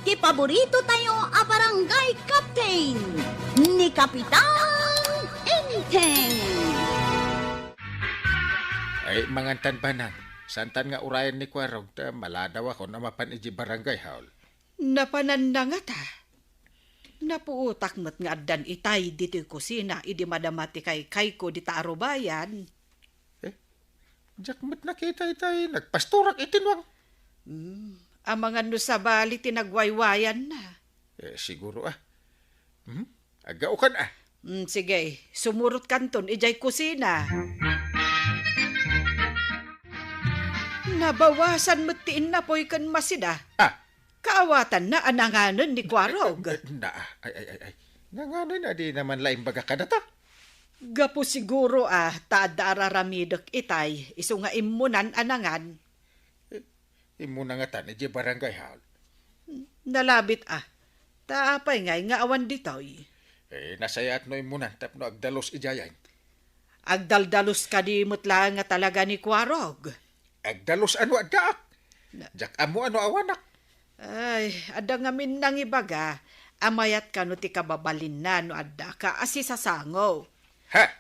ti paborito tayo a barangay captain ni Kapitan Enteng. Ay, mga tanbanan, santan nga urayan ni Kwarog, ta maladaw ako na mapan iji barangay haul. Napanan na nga ta. Napuutak mo't nga addan itay dito'y kusina, idi madamati kay ko di taarubayan. Jakmat nakita itay, nagpasturak itinwang. Ang mga nusabali tinagwaywayan na. Siguro agao kan Sige, sumurot kanton, ijay kusina. Nabawasan mo't tiin na po'y kan masida. Kaawatan na ananganon ni Kwarog. Ay. Nanganay na di naman laing baga kadata. Gapo siguro taada araramidok itay, iso nga imunan anangan. Imo na nga tan, iji barangay haul. Nalabit taapay ngay nga awan ditoy. Nasayat no imunan, tapno agdalos ijayan. Agdaldalos ka di mutla nga talaga ni Kwarog. Agdalos ano adaak? Jak amo ano awanak? Ay, ada nga min nang ibaga, amayat ka no ti kababalin na no adda ka asi sa sango.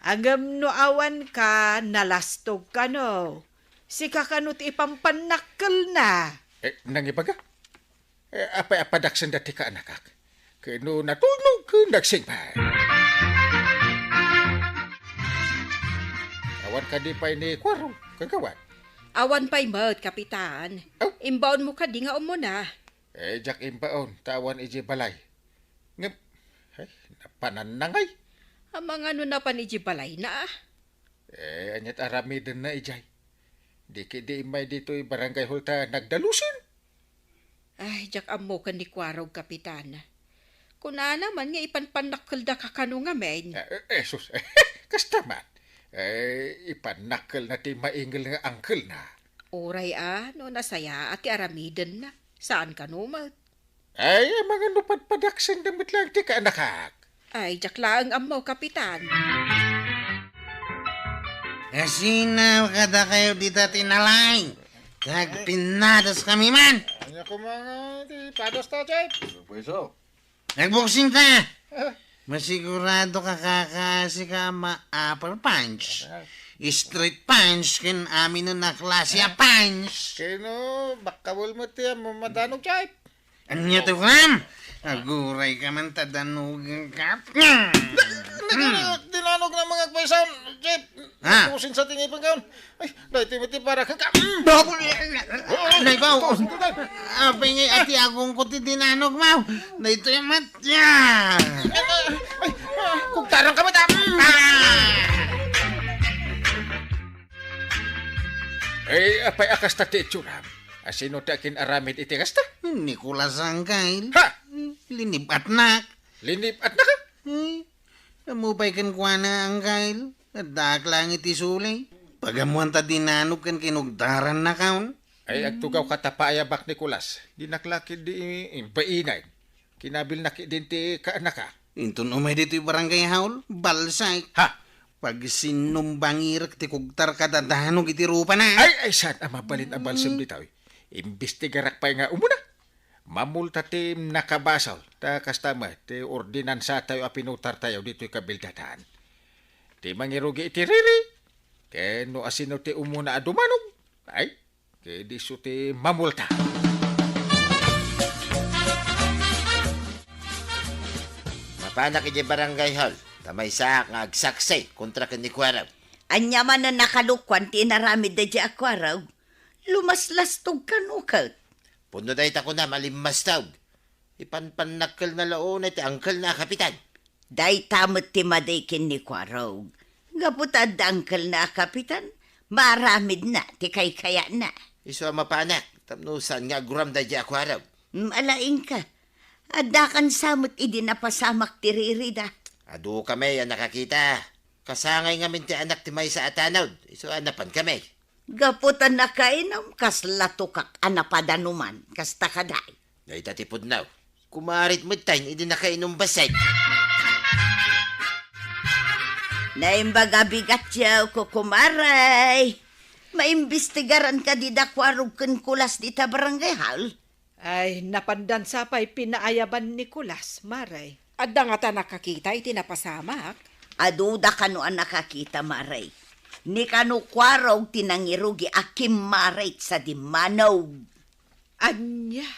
Agam no awan ka, nalastog ka no. Sika ka no ti ipampanakkel na. Nang ibaga? Apay apadaksan dati ka anakak. Kano natulog ka nagsingpay. Awan ka di pa ni Kwarog, kagawan. Awan pa'y maut, Kapitan. Oh. Imbaon mo ka di nga umuna. Jak imbaon, tawan iji balay. Ngep, napananangay. Ang mga ano na paniji balay na. Anyat arami din na ijay. Di imay dito'y barangay hulta nagdalusin. Ay, jak amo ka ni Kwarog, Kapitan. Kuna naman nga ipanpanakkel da ka kano nga men. Sus, kasta man. Ipanakkel na ti maingil nga angkel na. Oray no nasaya at aramiden na. Saan ka numat? Ay, mga nupadpadaksan damit lang ti ka anakak. Ay, jakla ang amaw, Kapitan. Asinaw kada kayo dito tinalay. Nagpinados kami man. Ano ko mga ti pados ta, Jay? Pweso. Nagboxing ka. Masigurado ka kakasi ka ma-upper punch. Street punch kin amin na klase punch. Kino, bakawal mo ti madanog, Jay. Anya to kam? Aguray ka man tadanugan ka. Dinanog na mga paisan, Jay. Pusin sa tingin pang gaon. Ay, dahil ti para ka. Nay ba? Apay ngay ati agong ko ti dinanog mo. Dahito yung matya. Ay, kung tarang ka mata. Ay, apay akas ta ti itsuram. Asino ti akin aramid iti kasta? Nicolas Angkail. Linip at nak. Linip at naka? Amupay kan kwa na Angkail. Nadak lang iti sulay. Pagamuan ta dinanog kan kinugdaran na kaon. Ay, agtugaw katapayabak ni Kulas. Di naklaki di impainay. Kinabil naki din ti kaanaka. Intun umay dito yung barangay haul. Balsay. Pag sinumbangirek ti kugtar kadadanog iti rupa na. Ay, saan mabalin ang balsam di tao. Imbestigarak pa nga umuna. Mamulta ti nakabasaw. Ta kastama, ti ordinansa tayo apinutar tayo dito yung kabildatan. Ti mangirugi iti riri. Keno asino ti umuna adumanog. Ay, kaya di so ti mamulta. Mapanak iti barangay hall. Tamay sa nga agsaksay kontra kan ni Kwarog. Anya man na nakalukwan ti inaramid da di akwaraw. Lumaslastog ka nukat. Puno dahi tako na malimastaw. Ipanpanakkel na laon iti angkel na Kapitan. Day tamot ti madaykin ni Kwarog. Gaputad da angkel na Kapitan. Maramid na ti kaya na. Iso ang mapanak. Tapnusan nga guram dahi di Kwarog. Malaing ka. Adakan samot idi napasamak ti ririda. Adu kami ang nakakita. Kasangay nga min ti anak ti may sa atanod. Iso anapan kami. Gaputan na kainom, kas latukak anapadanuman, kas takaday. Dahi tatipod now. Kumarit mo tayo, hindi nakainom basay. Naimbaga bigat yaw ko kumaray. Maimbestigaran ka di dakwarog kan kulas di ta barangay hal. Ay, napandan sa pa'y pinaayaban ni Kulas, Maray. Adda nga ta nakakita iti napasamak. Aduda kano ang nakakita, Maray. Ni kano kwaraw tinangirugi akim Maray sa dimanaw. Anya,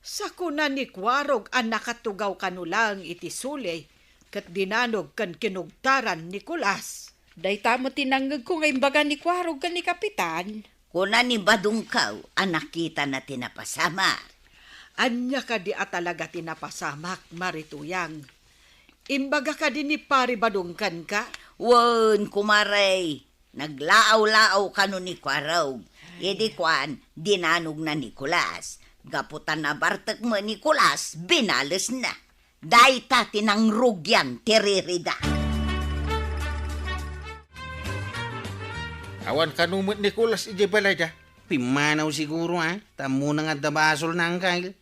sa kuna ni Kwarog ang nakatugaw kanulang iti sulay, kat dinanog kan kinugtaran ni Kulas. Dayta mo tinanggag ko nga imbaga ni Kwarog ka ni Kapitan. Kuna ni Badungkaw ang nakita na tinapasamar. Anya ka di talaga tinapasamak, Marituyang. Imbaga ka din ni pari badungkan ka. Wen, kumaray. Naglaaw-laaw kano ni kwaraw. Idi kwan, dinanog na ni Kulas. Gaputan na bartek mo ni Kulas, binalas na. Dayta tinangrugyan, tiririda. Awan kanumot ni Kulas ije balay da. Pimanaw siguro Tamo na nga dabasol na angkayl.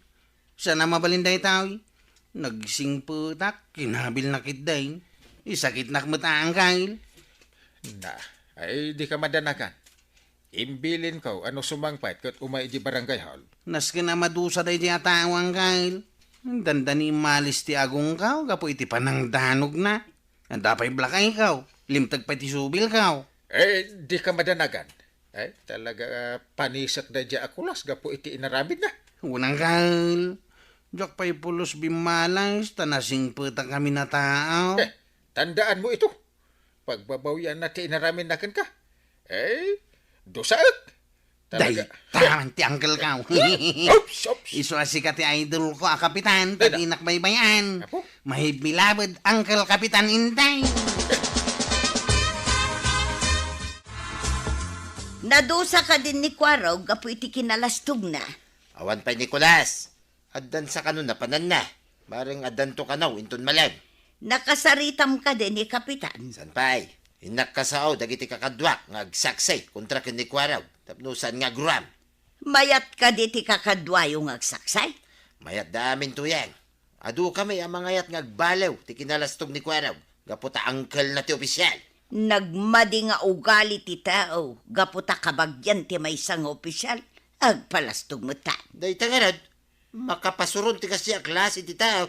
Sana mabalinday tao. Nagsingputak, kinabil na kitday. Isakit na kmata angkayl. Na, ay di ka madanakan. Imbilin ko ano sumangpait kat umay ije barangay hall. Nas ka na madusa day di atao angkayl. Dandani malis ti agong kaw, gapo iti panang danog na. Dapay blakay kaw, limtag pa ti subil kaw. Di ka madanagan. Talaga panisak na dya akulas, gapo iti inaramid na. Unang kayl. Diyak pa'y pulos bimalas, tanasing puta kami na tao. Tandaan mo ito. Pagbabawian na ti inaramid na ka. Dosaat. Day, taman ti uncle kaw. Ops. Iso asika ti idol ko, kapitan, tadinak baybayan. Apo? Mahibilabad, uncle kapitan Inday. Nadusa ka din ni Kwaraw, gapo iti kinalastog na. Awan pa Nicolas. Addan sa kanon na panan na. Maring addan to kanaw, inton malag. Nakasaritam ka din ni Kapitan. San pa'y? Inak ka sao, dagiti kakadwak, ngagsaksay, kontra kin ni Kwaraw. Tapnusan nga gram. Mayat ka di ti kakadwayo ngagsaksay. Mayat damin to yan. Adu kami ang mga yat ngagbalaw, ti kinalastog ni Kwaraw. Gaputa angkel na ti opisyal. Nagmadi nga ugali ti tao, gaputa kabagyan ti may isang opisyal, agpalastog mo ta. Day tangarad, makapasuron ti kasi ang klase ti tao.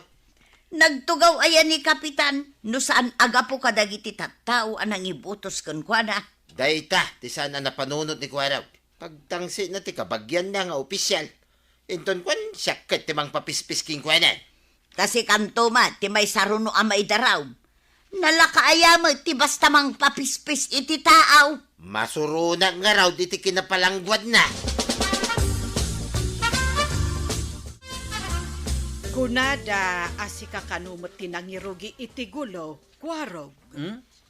Nagtugaw ayan ni Kapitan, no saan agapo kadagiti tattao anang ibutos kan kwa na. Day ta, ti saan na napanunot ni Kwaraw. Pagtangsi na ti kabagyan na nga opisyal. Inton kwan, syaket ti mang papispis king kwanan. Kasi kantuma, ti may saruno amay daraw. Nalakaayam ti basta mang papispis iti taaw. Masuruna nga raw di ti kinapalangguad na. Kunada, asika kanumot tinangirugi iti gulo, Kwarog.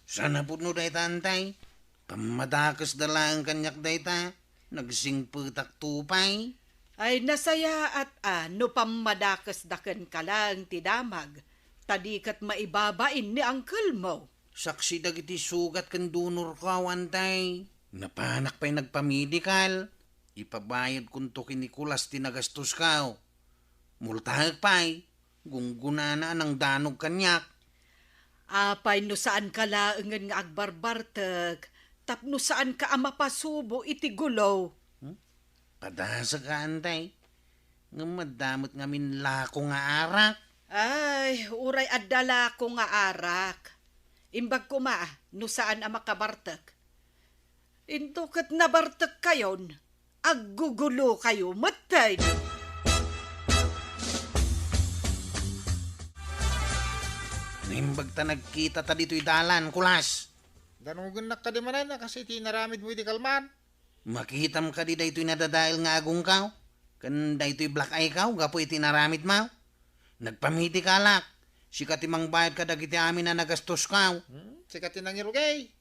Sana po no day tantay. Pamadakas dalang kanyak day ta. Nagsingputak tupay. Ay nasaya at no pamadakas daken ka lang ti damag. Tadikat maibabain ni angkel mo. Saksi dagiti sugat kan dunor ko antay. Napanak pa'y nagpamedikal. Ipabayad kun to kinikulas tinagastos kao. Multahag pa'y. Gunggunana ng danog kanyak. Apay no saan ka laengen nga agbarbarteg. Tapno saan ka amapasubo iti gulo. Padasa ka antay. Nga madamot ngamin lako nga arak. Ay, uray adala ko nga arak. Imbag ko no saan ang makabartek. Into kat nabartek kayon, aggugulo kayo, matay. Naimbag ta nagkita ta dito'y dalan, kulas. Danugan na ka di manan na kasi tinaramid mo iti kalman. Makihitam ka di dayto'y nadadail nga agong kaw. Kan dayto'y black eye kaw, gapo iti naramid mo. Nagpamiti ka lak. Sikat imang bayad ka dagiti amin na nagastos kaw. Sikat tinang irugay.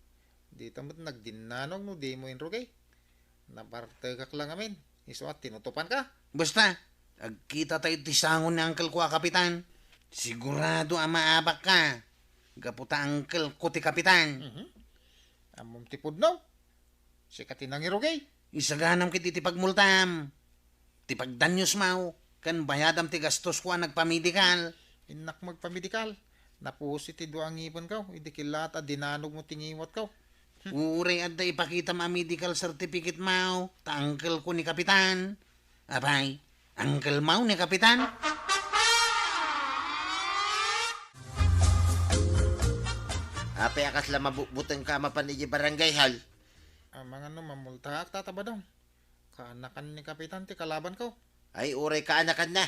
Di tamot nagdinanong no di mo inrugay. Napartagak lang amin. Iso at tinutupan ka. Basta, agkita tayo tisangon ni Uncle ko, Kapitan. Sigurado ang maabak ka. Gaputa Uncle ko ti Kapitan. Amom tipod no. Sikat tinang irugay. Isaganam kiti ti pagmultam. Ti pagdanyos mau. Kan bayadam ti gastos ko nagpamedikal. Inak magpamedikal. Napus iti duang ipon ka. Idi kilata dinanog mo tingiwat ka. Ure at ipakita ma medical certificate mau. Ta Uncle ko ni Kapitan. Abay, Ang kalmaw ni Kapitan. Ape akas la mabutang ka mapanigi barangay hal. Mga no, mamultahak tatabadong. Kaanakan ni Kapitan ti kalaban ko. Ay uray ka anakan na.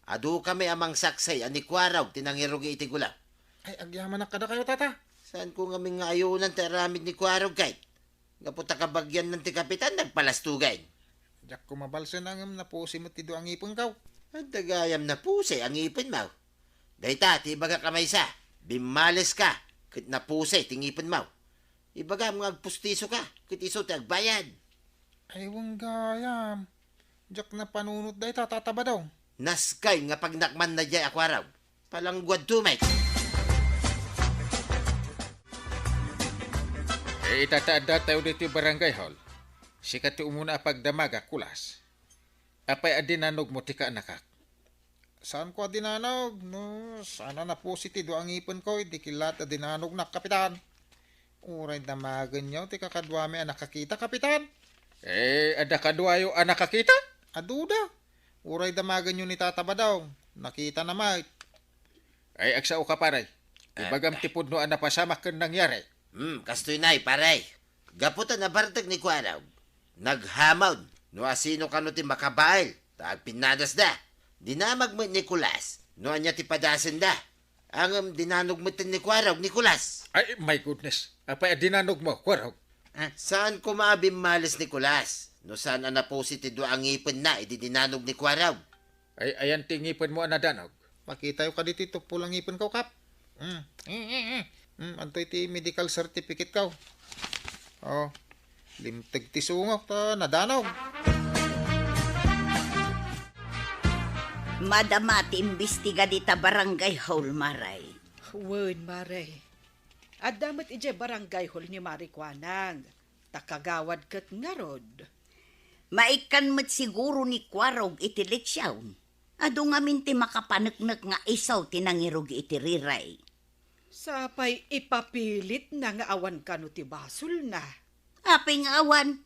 Adu kami amang saksay ani kwaraw tinangirugi iti gula. Ay, agyaman na kada kayo, tata. Saan ko nga nga ayunan ti aramid ni kwaraw kay? Gaputa kabagyan ng ti kapitan nagpalastugay. Diyak kumabalsen ang napusi mo ti do ang ipon kaw. Ang tagayam na pusay ang ipin mo. Dayta, ti baga kamay sa. Bimales ka. Kit na pusay, tingipin mo. Ibaga mga agpustiso ka. Kit iso ti agbayad. Ay, wang gayam. Diyak na panunot day, tatataba daw. Naskay nga pagnakman na jay akwaraw. Palangguad tumay. Itataada tayo dito barangay hall. Sikat ti umuna pagdamaga kulas. Apay adinanog mo ti kaanakak. Saan ko adinanog? No, sana na po si tido ang ipon ko. Di kilat adinanog na, kapitan. Uray damagan nyo, ti kakadwami anak kakita, kapitan. Ada kadwayo anak kakita? Aduda. Uray damagan nyo ni tataba daw. Nakita na mait. Ay, agsao ka paray. Ibagam tipod no anapasamak kan nangyari. Kastoy na'y paray. Gaputan na bartag ni kwaraw. Naghamaw. No asino kano ti makabail. Taag pinadas da. Dinamag mo Nicolas. No anya ti padasan da. Ang dinanog mo ti ni kwaraw, Nicolas. Ay, my goodness. Apay adinanog mo, kwaraw. Saan ko maabim malas Nicolas? No saan na po si ti do ang ipon na, idi dinanog ni kwaraw. Ay, ayan tingipin mo anadanog. Makita yung kadito pulang ipon ko, kap. Antoy ti medical certificate ka. Oh, limtag ti sungok ta nadanog. Madama ti imbestiga dita barangay hall, Maray. Wen, Maray. Adamat ije barangay hall ni Marikwanang. Takagawad kat nga rod. Maikan mo't siguro ni kwarog iti leksyaw. Ado nga minti makapanagnak nga isaw tinangirog iti riray. Sapay ipapilit na nga awan ka no ti basol na. Aping awan,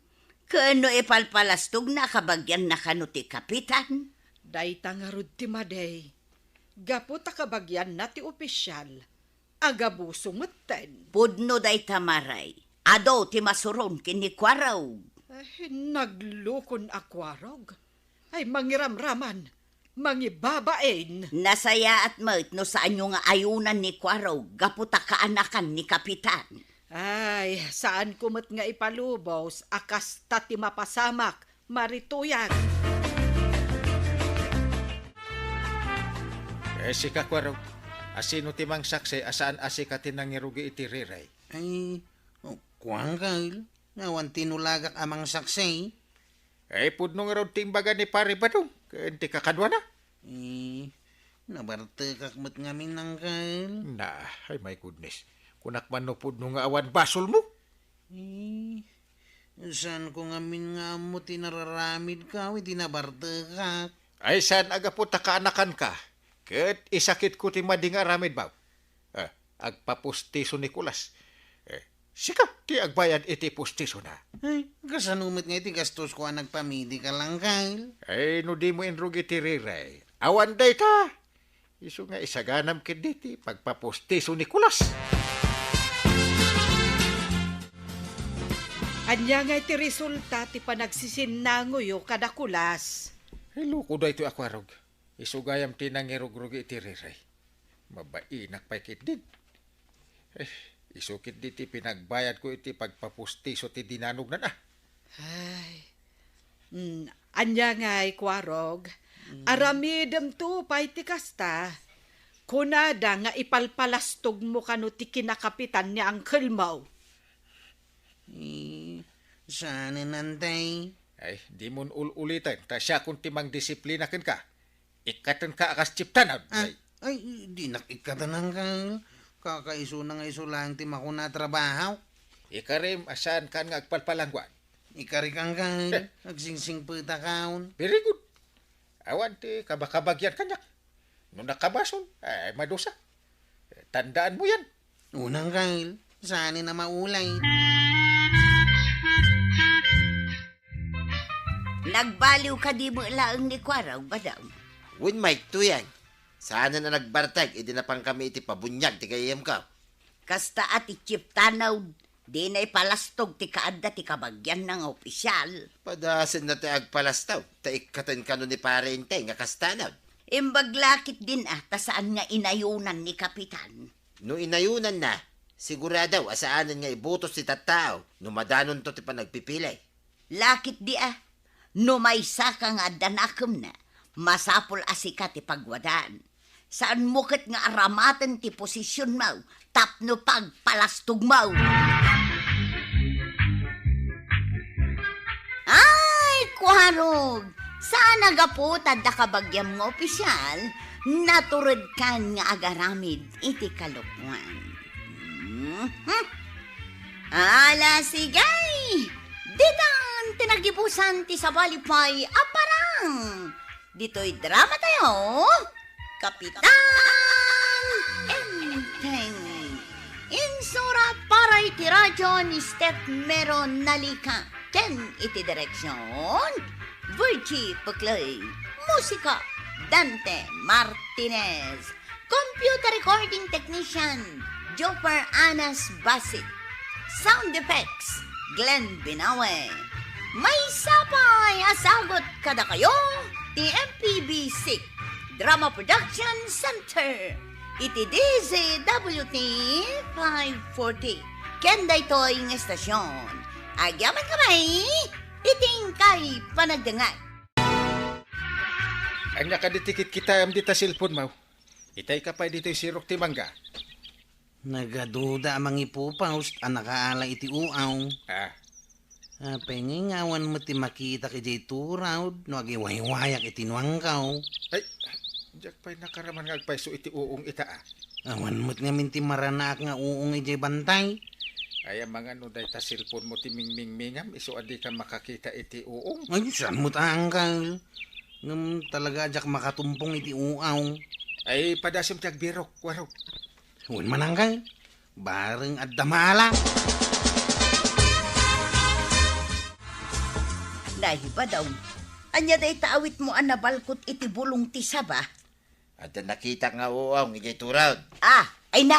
kano ipalpalastog na kabagyan na kano ti kapitan. Dayta nga rod ti maday. Gapo ta kabagyan na ti opisyal. Agabuso meten. Pudno day tamaray. Ado ti masuron kini kwaraw. Ay, naglukon akwarog. Ay, mangiramraman. Mangibabain. Nasaya at mait no saan yung nga ayunan ni kwaraw. Gaputa kaanakan ni kapitan. Ay, saan kumot nga ipalubos, akas tati mapasamak, marituyan. Sika kwaraw. Asino timang sakse asaan asika tinangirugi iti riray. Ay, kuwang kail. Nawan tinulagak amang saksay. Ay, pudno nga raw timbaga ni pare ba dong? Hindi kakadwa na. Nabartekak mo't ngamin ng kail. Na, ay my goodness. Kunak man no pudno nga awan basol mo. Saan ko ngamin nga mo tinararamid ka, di nabartekak. Ay, saan aga po takaanakan ka? Ket isakit ko ti mading aramid ba? Agpapustiso ni Kulas. Sika, ti agbayad iti pustiso na. Ay, kasanumit nga iti gastos ko ang nagpamidi ka lang, Kyle. Ay, no di mo inrugi ti riray. Awan day ta. Iso nga isaganam kiditi pagpapustiso ni Kulas. Anya nga iti resulta ti panagsisinangoyo kada kulas. Ay, luko da ito akwarog. Isugayam ti nangirugrugi iti riray. Mabainak pa ikit din. Isukit diti pinagbayad ko iti pagpapustiso ti dinanog na na. Ay, anya nga ikwarog. Aramidem to pay ti kasta. Kunada nga ipalpalastog mo kano ti kinakapitan ni Uncle Mau. Sana nantay. Ay, di mo ulitan. Ta siya kung timang disiplina ken ka. Ikatan ka akas chiptanan. Ay, di nakikatanan ka. Kakaiso na nga iso lang ti makuna trabaho. Ikarim, asan kan nga agpalpalangguan. Ikari kang ka. Nagsingsing puta kaon. Very good. Awan ti kabakabagyan kanyak. Nung nakabason, ay madusa. Tandaan mo yan. Unang kail, saan na maulay. Nagbaliw ka di mo laang ni Kwaraw ba daw? Win Mike to yan. Sana na nagbartag, idinapang kami iti pabunyag, ti kayam ka. Kasta at ichip tanaw, di na ipalastog ti kaadda ti kabagyan ng opisyal. Padasin na ti agpalastaw, taikatan ka no ni pare intay nga kastanaw. Imbaglakit din ta saan nga inayunan ni Kapitan. No inayunan na, siguradaw asaanan nga ibutos ti tattao, no madanon to ti panagpipilay. Lakit di no may saka nga danakam na, masapol asika ti pagwadaan. Saan mo kat nga aramatan ti posisyon mo, tapno pagpalastog mo. Ay, Kwarog! Saan nagaputad da kabagyam nga opisyal, naturod kan nga agaramid iti kalupwan. Ala sigay! Ditan tinagibusan ti sabalipay aparang! Dito'y drama tayo, Kapitan Enteng. Insurat para iti radyo ni Steph Meron Nalika. Ken iti direksyon, Virgie Puclay. Musika, Dante Martinez. Computer recording technician, Jopper Anas Basit. Sound effects, Glenn Binawe. May sapay asagot kada kayo, ti MPB6 Drama Production Center. Iti DZWT 540. Kenda ito'y ng estasyon. Agyaman kamay, iting kay panagdangat. Ang nakaditikit kita am dita cellphone mo. Itay ka pa dito'y sirok ti mangga. Nagaduda amang ipupaus, anakaala iti uaw. Pengingawan mo ti makita ki jay turaw, no agiwaywayak iti nuangkaw. Ay, jak pa'y nakaraman nga agpaiso iti uong ita Awan mo't nga minti maranak nga uong iti bantay. Ay, mga no day ta cellphone mo ti mingmingmingam, iso adi ka makakita iti uong. Ay, saan mo't angkal? Ngam talaga jak makatumpong iti uaw. Ay, padasim ti agbirok, Kwaraw. Huwag manangkal, bareng at damala. Nahiba daw. Anya day taawit mo ang nabalkot iti bulong ti saba. At nakita nga uaw, ngijay turaw. Ay na,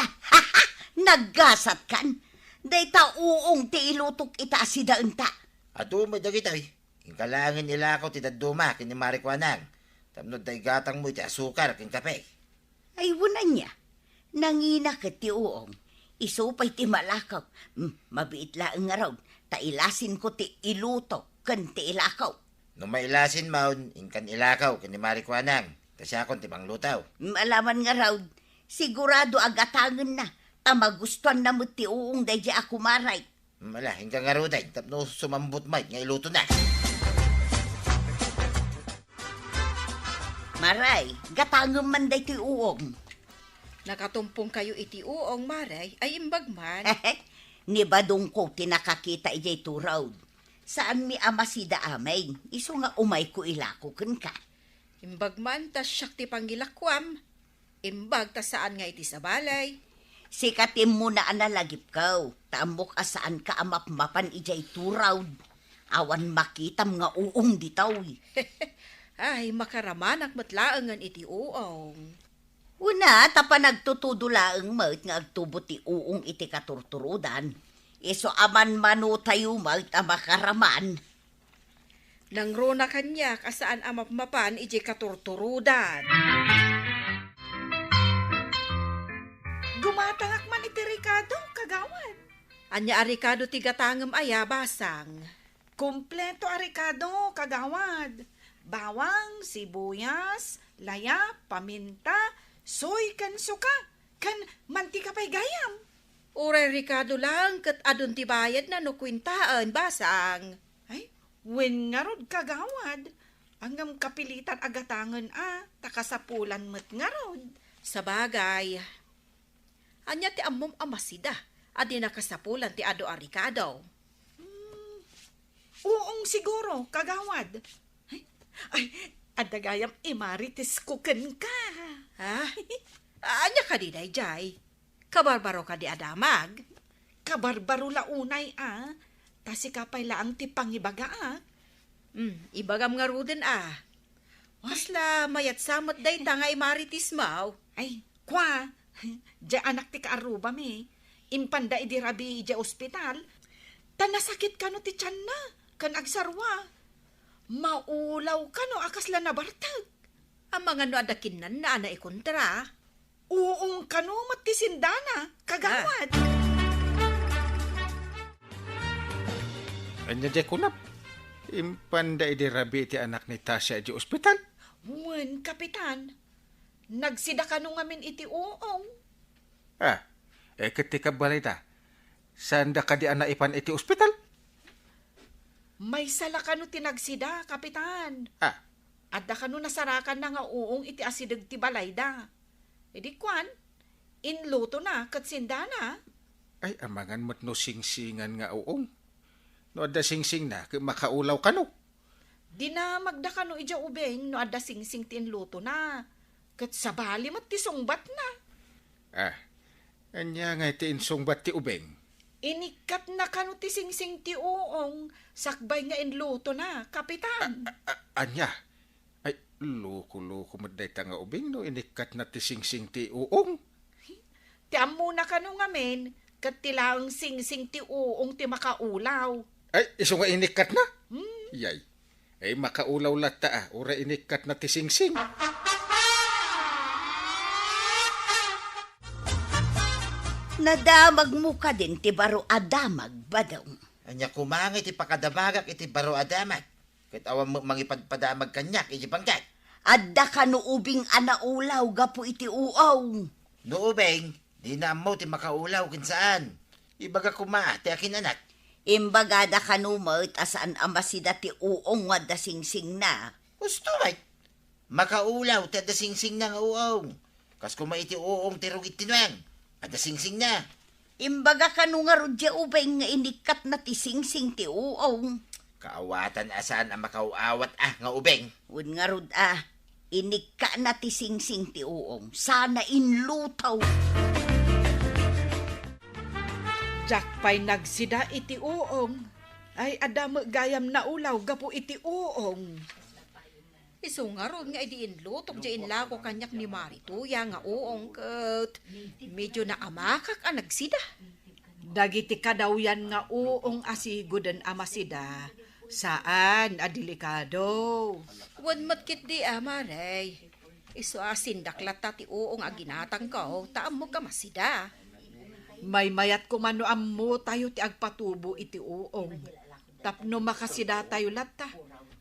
naggasat kan. Day ta uong ti ilutok ita si daun ta. At umay dagitoy, ingkalangin nila ako ti daduma, kini marikwanang. Tamnod day gatang mo iti asukar, kin kape. Ay wala niya. Nangina ka ti uong. Isupay ti malakaw. Mabiit laang nga raw. Tailasin ko ti ilutok kan ti ilakaw. No mailasin maun, ingkan ilakaw, kini marikwanang. Kasi akong ti panglutaw. Malaman nga raw. Sigurado agatangan na. Tamagustuhan na mo ti uong day di ako maray. Mala, hinggang nga ruday, tapno sumambot may, nga iluto na. Maray, gatangan man day ti uong. Nakatumpong kayo iti uong, Maray, ay imbagman. Ni badong ko tinakakita ijay turaw. Saan mi ama si daamay, iso nga umay ko ilako ken ka. Imbagman, tas siyak ti pangilakwam. Imbag, tas saan nga iti sa balay. Sikatim mo na analagip kaw, tambok asaan ka amapmapan ijay turaw. Awan makitam nga uong ditaw. Ay, makaramanak matlaangan iti uong. Una, tapa nagtutudulaang maut nga agtubot ti uong iti katurturudan. Iso aman mano tayo maut makaraman. Nang rona kanya, kasaan amapmapan iti katurturudan. Gumatangak man iti Ricardo, kagawan. Anya arikado ti gatangem aya basang. Kompleto a Ricardo, kagawad. Bawang, sibuyas, laya, paminta, soy kan suka, kan mantika pa'y gayam. Uray Ricardo lang, kat adun ti bayad na no kwintaan basang. Ay, wen nga rod kagawad. Hanggang kapilitan agatangan takasapulan met nga rod. Sa bagay, anya ti ammom amasida, adi nakasapulan ti ado arikado. Uong siguro, kagawad. Ay, adagayam imaritis kuken ka. Ha? Anya ka di jay? Kabarbaro ka di adamag? Kabarbaro la unay, tasi kapay laang ti pangibaga, Ibagam nga ruden Kasla mayat samot day ta nga imaritis maw. Ay, kwa, di anak ti kaaruba me. Impanda idi rabi di ospital. Tanasakit ka no ti tiyan na, kan agsarwa. Maulaw ka no, akasla na bartag. Ang mga no adakinan na ana ikontra. Uong ka no, matisindana, kagawad. Anya di kunap. Impanda idi rabi ti anak ni Tasya di ospital. Wen, kapitan, nagsida ka no ngamin iti uong. Ketika balita, sanda ka di anak ipan iti ospital? May sala ka no tinagsida, kapitan. Adda ka no nasarakan na nga uong iti asidag ti balayda. Edi kwan, inluto na, katsindana. Ay, amangan mo't no singsingan nga uong. No adda singsing na, makaulaw ka no. Di na magda ka no ija ubeng, no adda singsing ti inluto na. Kat sabali mat ti sungbat na. Anya nga iti insungbat ti ubeng. Inikat na ka no ti singsing ti uong, sakbay nga inluto na, kapitan. Anya? Ay, loko-loko maday ta nga ubeng no, inikat na ti singsing ti uong. Ti amo na ka no ngamin, kat tilaang singsing ti uong ti makaulaw. Ay, iso nga inikat na? Yay. Ay, makaulaw lata ura inikat na ti singsing. Nadamag mo ka din ti baro adamag badaw. Anya kumangit iti pakadamagak iti baro adamat. Ket awan mo mangipadpadamag kanyak iti panggay. Adda ka no ubing anaulaw gapo iti uaw. Nuubeng, di na mo ti makaulaw kinsaan. Ibaga kuma ti akin anak. Imbagada ka no mat asaan amasida ti uong wadda singsing na. Gusto right. Makaulaw ti adasingsing na nga uong. Kas kuma iti uong ti rugit tinuang. Adasingsing na. Imbaga ka no nga rodya ubeng nga inikat na ti singsing ti uong. Kaawatan asaan ang makauawat nga ubeng. Wun nga rod inika na ti singsing ti uong. Sana inlutaw. Jack pa'y nagsida iti uong. Ay adamo gayam na ulaw gapo iti uong. Iso nga ron nga idiin lutok di inlako kanyak ni Marituya nga uong kat medyo na amakak ang nagsida. Dagiti kadawyan nga uong asigudan amasida. Saan adelikado? Wan matkit di Maray. Iso asindaklat ti uong aginatang ko, taam mo ka masida. May mayat kumano ammo tayo ti agpatubo iti uong. Tapno makasida tayo lata.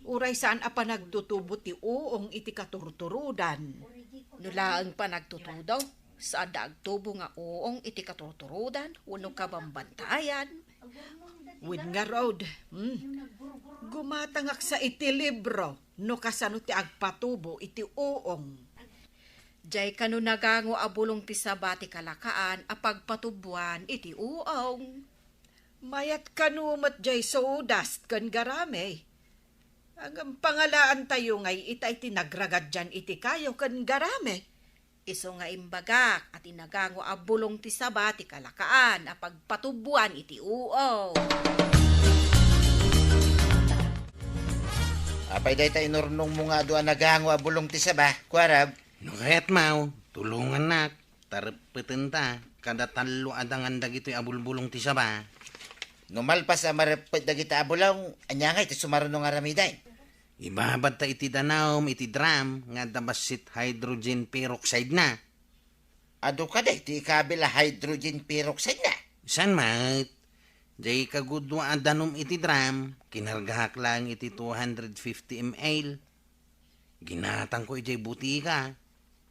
Uray saan apa nagtutubo ti uong iti katurturudan. Nulaang pa nagtutudaw, sa dagtubo nga uong iti katurturudan, uno ka bambantayan. With nga road, gumatangak sa iti libro, no kasano ti agpatubo iti uong. Jay kanu nagango abulong ti sabati kalakaan apagpatubuan iti uong. Mayat kanumat jay sodas kan garame. Ang pangalaan tayo ngay itay tinagragad dyan iti kayo kan garame. Iso nga imbagak at inagango abulong ti sabati kalakaan apagpatubuan iti uong. Apay day tayo inurnong mo nga doon nagango abulong ti saba, kwarab. No kahit mau, tulungan nak, tarapeten ta, kada talo adangan dagito abulbulong ti saba. Numalpas sa marapit dagita abulong, anya nga iti sumarunong aramiday. Ibabad ta iti danawm, iti drum, nga dabasit hydrogen peroxide na. Ado ka day, ti kabila hydrogen peroxide na. San mat? Jay kagudwa adanom iti drum, kinargahak lang iti 250 ml. Ginatang ko iti butika.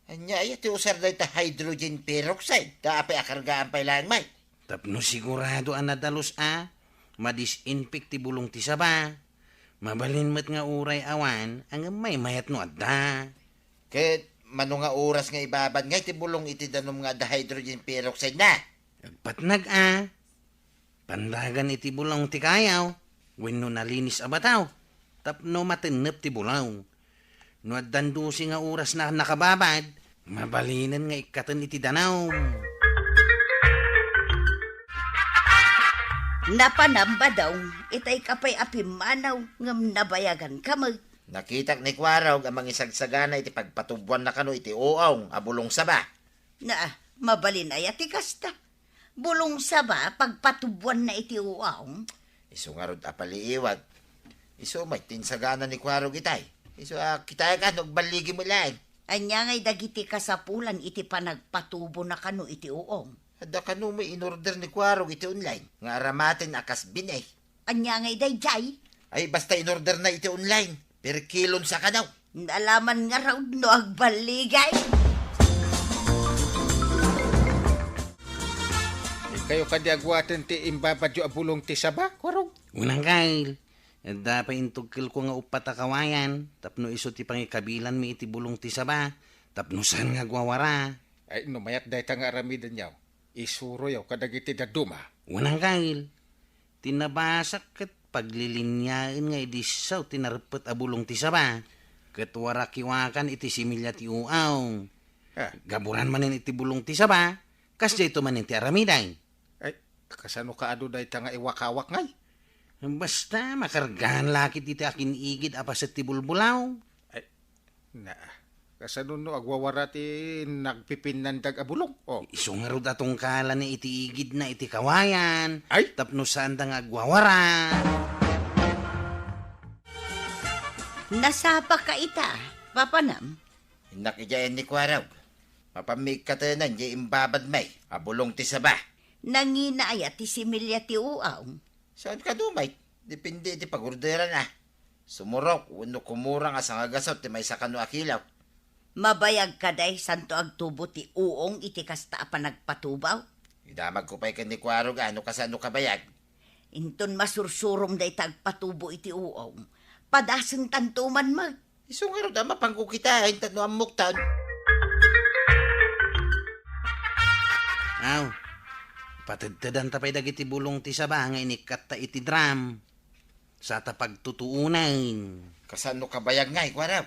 Anya ay ti usar day ta hydrogen peroxide, kaapay akargaan pa ilang may. Tapno sigurado ang nadalos madisinfect ti bulong ti saba. Mabalin mat nga uray awan, ang may mayat no adda. Ket mano nga oras nga ibabad nga iti bulong iti danom nga da hydrogen peroxide na. Agpatnag pandagan iti bulong ti kayaw, wenno nalinis abataw. Tapno matinep ti bulong. No addandusi nga oras na nakababad, mabalinan nga ikatan iti danaw. Napanamba daw, itay kapay api manaw, ngam nabayagan ka mag. Nakitak ni Kwaraw ang mga isagsagana iti pagpatubuan na kano iti uaw, abulong saba. Na, mabalin ay ati kasta. Bulong saba, pagpatubuan na iti uaw. Iso nga rod apaliiwag. Iso may tinsagana ni Kwaraw itay. Iso kitay ka, nagbaligi mo lang. Anya ngay dagiti kasapulan iti panagpatubo na kano iti uong. Ada kano may inorder ni Kwaraw iti online. Nga aramatin akas binay. Anya ngay dayjay. Ay basta inorder na iti online. Per kilon sa kanaw. Nalaman nga raw no agbaligay. Kayo kadi agwaten ti imbabadyo abulong ti saba, Kwarog? Unang kail. Dapat intugkil ko nga upat kawayan. Tapno iso ti pangikabilan mi iti bulong ti saba. Tapno saan nga gwawara. Ay, numayat dahi nga aramidan yaw. Isuro yaw kadagiti daduma. Unang kail. Tinabasak kat paglilinyain nga idisaw tinarepet abulong ti saba. Kat wara kiwakan iti similya ti uaw. Ha? Gaburan manin iti bulong ti saba. Kasya ito manin ti aramiday. Ay, kasano ka ado dahi nga iwakawak ngay? Basta makargahan lakit iti akin igid apaset ti bulbulaw. Ay, na, kasano no agwawara ti nagpipinandag abulong? Oh. Isungarod atong kala ni iti igid na iti kawayan. Ay! Tapno saan nga agwawara. Nasapa ka ita, papanam. Nakijayan ni Kwaraw. Mapamig katanan di imbabad may. Abulong ti saba. Nanginaaya ti similya ti uaw. Saan ka dumay? Depende ti pagurdera na. Sumurok, uno kumurang asang agasot ti may sakano akilaw. Mabayag ka day santo agtubo ti uong iti kasta pa nagpatubaw. Idamag ko pa'y ni Kwaraw ano kasano kabayag. Inton masursurom day tagpatubo iti uong. Padasan tantuman mag. Iso nga rin mapangko kita, hintan no ang muktan. Aw, patadtadan tapay dagiti bulong ti saba nga inikat ta iti drum. Sa tapagtutuunan. Kasano kabayag nga, Kwaraw?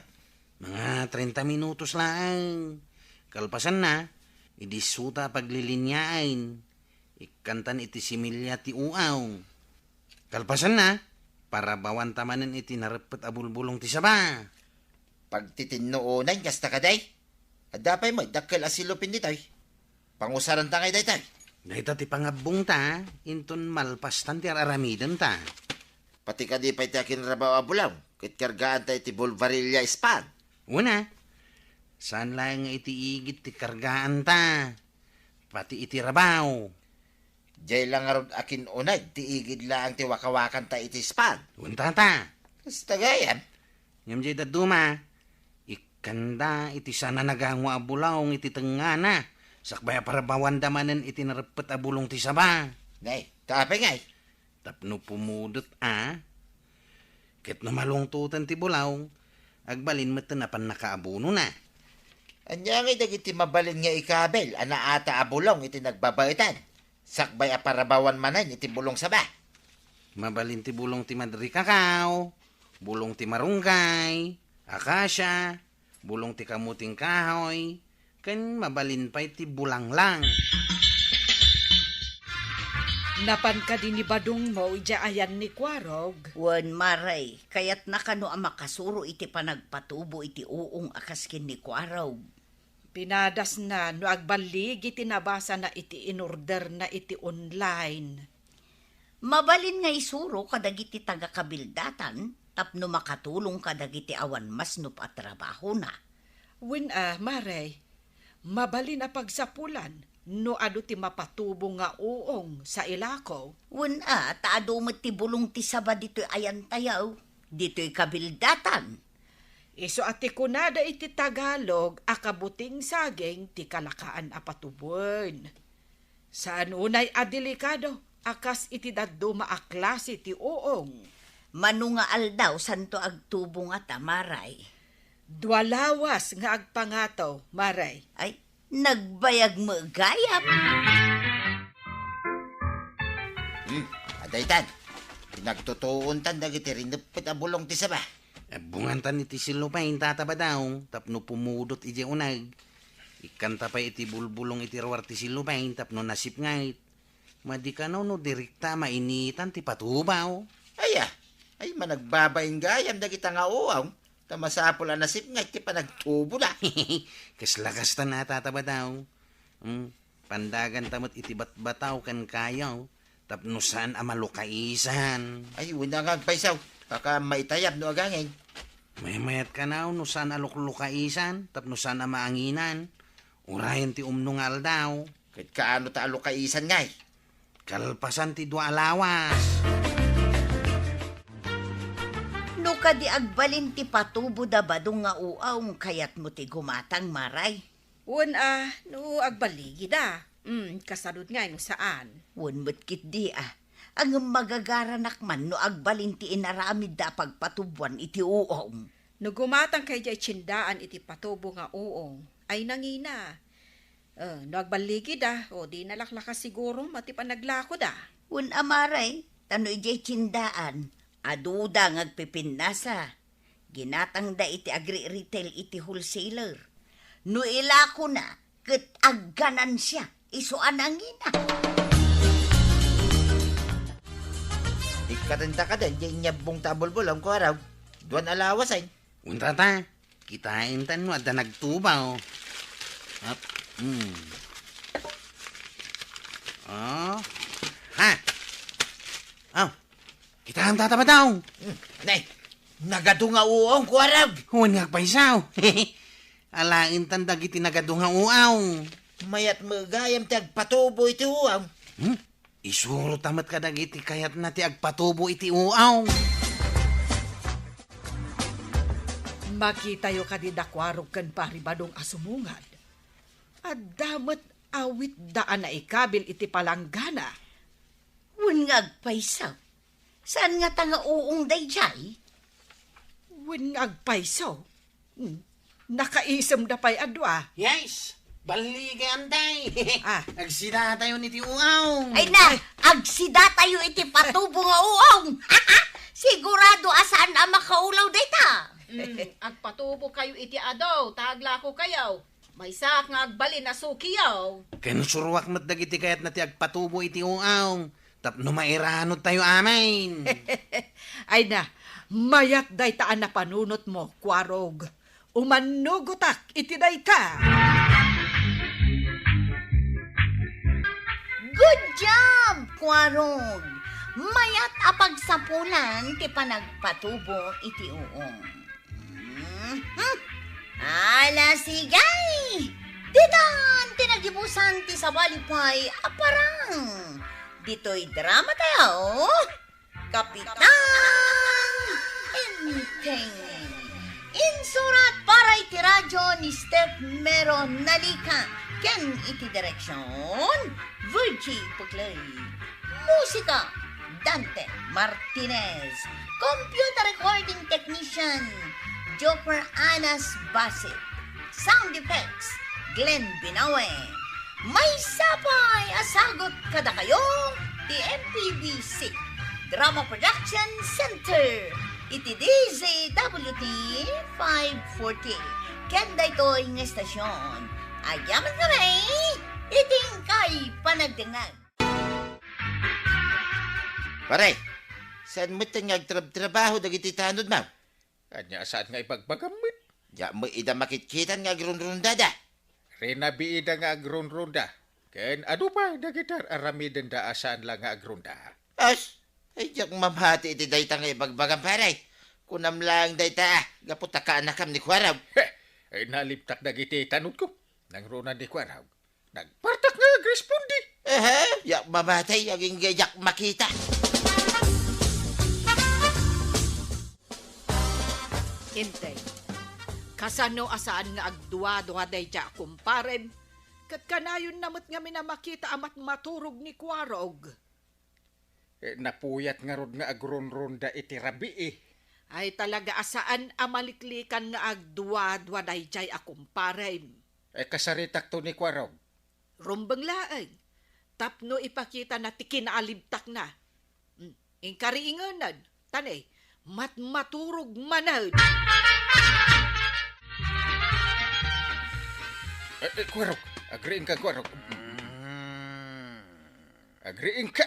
Mga 30 minutos lang. Kalpasan na, idisuta paglilinyain. Ikantan iti similya ti uaw. Kalpasan na, para bawan tamanin iti narepet abulbulong ti saba. Pagtitinoonan, kasta ka day. At dapay mo, dakkel asilopin ditoy. Pangusaran ta kay day tay. Dahita ti pangabong ta, inton malpastan ti aramidan ta. Pati ka di pa'y takin rabaw abulaw. Kit kargaan ta iti Bulvarilla Span. Una, saan lang nga iti igit ti kargaan ta? Pati iti rabaw. Diyay lang nga ron akin unag, ti igid lang ti wakawakan ta iti Span. Unta ta. Kasta gayan. Ngam jay daduma, ikanda iti sana nagangwa abulawng iti tengana. Sakbaya para bawan damanen iti narepet abulong ti saba. Nay, tapay ngay. Tapno pumudot Ket no malungtutan ti bulaw, agbalin met na pan nakaabuno na. Anya ngay dagiti mabalin nga ikabel, ana ata abulong iti nagbabaitan. Sakbay aparabawan manan iti bulong saba. Mabalin ti bulong ti madri kakao, bulong ti marunggay, akasya, bulong ti kamuting kahoy, ken mabalin pa iti bulang lang. Napan ka din ni Badong mo, ayan ni Kwarog. Wan maray, kayat nakano ang makasuro iti panagpatubo iti uong akaskin ni Kwaraw. Pinadas na, no agbalig iti nabasa na iti inorder na iti online. Mabalin nga isuro kadagiti taga-kabildatan, tapno makatulong kadagiti awan mas no patrabaho na. Maray, mabalin na pagsapulan, no ado ti mapatubo nga uong sa ilakaw. Taado mo ti bulong ti saba dito'y ayan tayaw, dito'y kabildatan. Iso ati kunada iti Tagalog, akabuting saging ti kalakaan apatubon. Saan unay adelikado, akas iti daddo maaklase ti uong. Manunga aldaw santo agtubo nga tamaray. Dualawas nga agpangataw, maray. Ay, nagbayag mo gayap. Adaytan, pinagtutuon tan dagiti rinupit abulong ti saba. Bungantan iti silupain tataba daw, tapno pumudot iti unag. Ikanta pa iti bulbulong iti rawar ti silupain, tapno nasip ngait. Madi ka no direkta mainitan ti patubaw. Ay managbabaing gayam da kita nga uaw. Tamasapol ang nasip nga iti pa nagtubo na. Kaslakas ta natataba daw. Pandagan tamot iti batbataw kan kayaw. Tapno saan amalukaisan. Ay, wala nga agpaisaw. Baka maitayap no agangin. May mayat ka na no saan aluklukaisan. Tapno saan amaanginan. Urayan ti umnungal daw. Kahit kaano ta alukaisan ngay. Kalpasan ti dua alawas. No kadi agbalin ti patubo da badong nga uaw kayat mo ti gumatang maray. No agbaligi da. Kasadod nga no saan. Wan matkit di Ang magagaranak man no agbalin ti inaramid da pagpatubuan iti uaw. No gumatang kay jay tsindaan iti patubo nga uong, ay nangina. No agbaligi da, o di nalaklaka siguro mati pa naglako da. Wan amaray, tano ijay tsindaan. Aduda ngagpipinasa. Ginatang da iti agri-retail iti wholesaler. No ilako na, ket agganan siya. Isuan ang ina. Ikarinta ka din, yung nyabong tabol-bulong ko araw. Duwan alawas ay. Unta ta, kitain tan mo at nagtubaw. Up. Oh. Ha? Oh. Kitaan tataba daw. Nay, nagadunga uong ko araw. Huwag nga paisaw. Alain tan dagiti nagadunga uaw. Mayat magayam ti agpatubo iti uaw. Isuro tamat ka dagiti kayat na ti agpatubo iti uaw. Makitayo ka di dakwarog kan paribadong asumungad. At damat awit daan na ikabil iti palanggana. Wan ngagpaisaw. Saan nga tanga uong dayjay? Wen agpaiso. Nakaisem da pay adwa. Yes, baligan day. Ah. Tayo ni ti uaw. Ay na, agsida tayo iti patubo nga uong. Sigurado asaan ang makaulaw data. Agpatubo kayo iti adaw, taglako kayaw. May sak nga agbalin na sukiyaw. Kanusurwak mat dagiti kayat na ti agpatubo iti uaw. Tapno mairanod tayo amin. Ay na, mayat day taan na panunot mo, kwarog. Umanugotak iti day ka. Good job, Kwarog. Mayat apagsapulan ti panagpatubo iti uong. Ala sigay! Ditan tinagibusan ti sabalipay aparang. Dito'y drama tayo. Kapitan Enteng. Insurat para iti radyo ni Steph Mero Nalika. Ken iti direksyon Virgie Puglay. Musika Dante Martinez. Computer recording technician Joper Anas Basit. Sound effects Glenn Binawe. May sapay asagot kada kayo ti MPBC Drama Production Center iti DZWT 540 kenda ito'y ng estasyon agyaman kami iting kay panagdangag. Pare, saan mo tangag trabaho dagiti tanod mo? Kanya saan nga ipagbagamit. Ya mo ida makitkitan nga grunrundada. Renabiida nga agronronda. Ken adu pa dagitar aramiden da asaan lang nga agronda. Ay jak mamhati iti dayta nga ibagbagan pare. Kunam lang dayta gaputa ka anakam ni Kwaraw. Ay naliptak dagiti tanod ko. Nang ronan di Kwaraw. Nagpartak nga agrespondi. Jak mamatay aging gayak makita. Intay. Kasano asaan nga agduwa-duwa day ja kumparem. Kat kanayon namot nga minamakita amat maturog ni Kwarog. Napuyat nga rod nga agronronda iti rabi Ay talaga asaan amaliklikan nga agduwa-duwa day jay akumparem. Kasaritak to ni Kwarog. Rumbang laeng. Tapno ipakita na tikinaalibtak na. Ingkariinganan. Tanay, maturog manad. Kwarog, agreeing ka Kwarog. Agriing ka.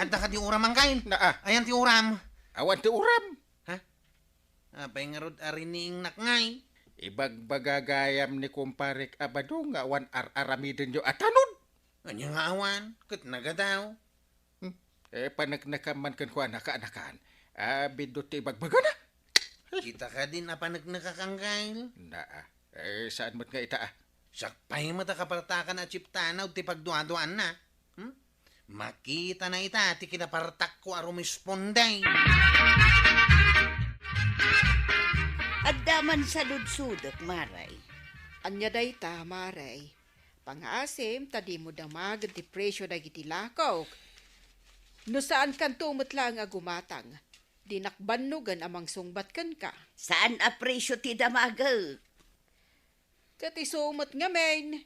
Adda ka ti uram ang kain. Na Ayan ti uram. awan ti uram. Apay nga rod arining nakngay. Ibagbagagayam ni kumparik abadong nga awan aramidin yo atanon. Anya nga awan. Kat nagadaw. Panagnakaman kan ko anaka-anakan. Bidot ti ibagbaga na. Kita ka din apanagnakakangkail. Saan mo't nga ita Sakpay mo ta kapartakan at chiptanaw ti pagduaduan na. Makita na ita ti kinapartak ko arumisponday. Addaman sa ludsudok, Maray. Anya dayta, Maray. Pangasim, tadi mo damag ti presyo dagiti lakaw. No saan kan tumot lang agumatang. Dinakbanugan amang sungbat kan ka. Saan apresyo ti damaga? Kati sumot nga men.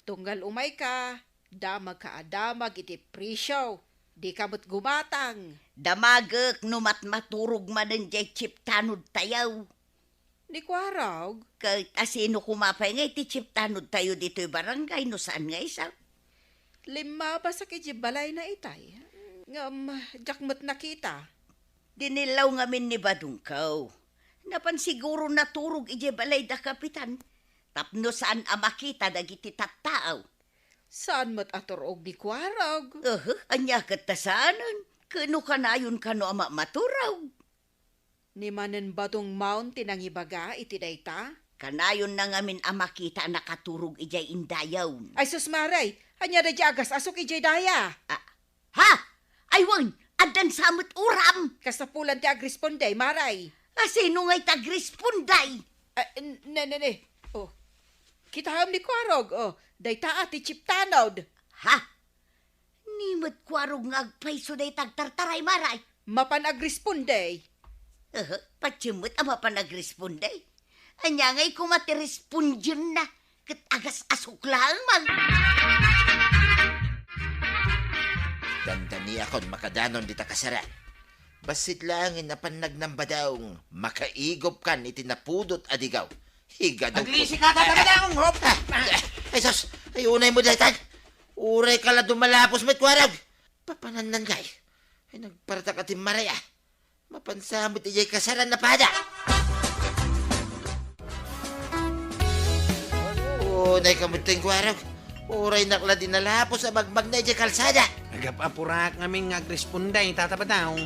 Tunggal umay ka. Damag ka adamag iti presyo. Di kamot gumatang. Damagak numat maturog manan jay chip tanod tayaw. Di ko araw. Kahit asino kumapay nga iti chip tanod tayo dito'y barangay no saan nga isa. Lima ba sa kijibalay na itay? Ngam, jakmat nakita. Dinilaw ngamin ni Badungkaw. Napan siguro naturog ije balay da kapitan. Tapno saan amakita dagiti tattaaw. Saan mat aturog di ko araw? Anya katasanan. Kano kanayon kano ama maturaw. Ni manen batong mountain ang ibaga iti dayta? Kanayon na ngamin amakita nakaturog ijay indayaw. Ay sus maray, anya da agas asok ijay daya. Ha? Aywan, adan samot uram. Kasapulan ti agresponday, maray. Asino nga'y tagresponday? Ne. Oh, kita ham ni Kwarog. Oh, dayta ati chiptanod. Ha? Nimot kwarog nga agpaiso day tagtartaray maray. Mapan agresponday. Patsimot ama pa nagresponday. Anya nga'y kumatirespondyon na. Kat agas asok lang man. Dandani akon makadanon dita kasaran. Basit lang inapanag ng badaong makaigop kan iti napudot adigaw. Higa daw Aglisi ka tatagadaong hop. Ay sos, ay unay mo daytag. Uray ka la dumalapos met kwarag. Papanan gay. Ay nagparta ka maraya. Mapansamot ijay kasaran na pada. Unay kamuting kwarag. Uray nakla dinalapos sa magmag na ijay kalsada. Nagapapurak ngamin nga agresponday tatabadaw.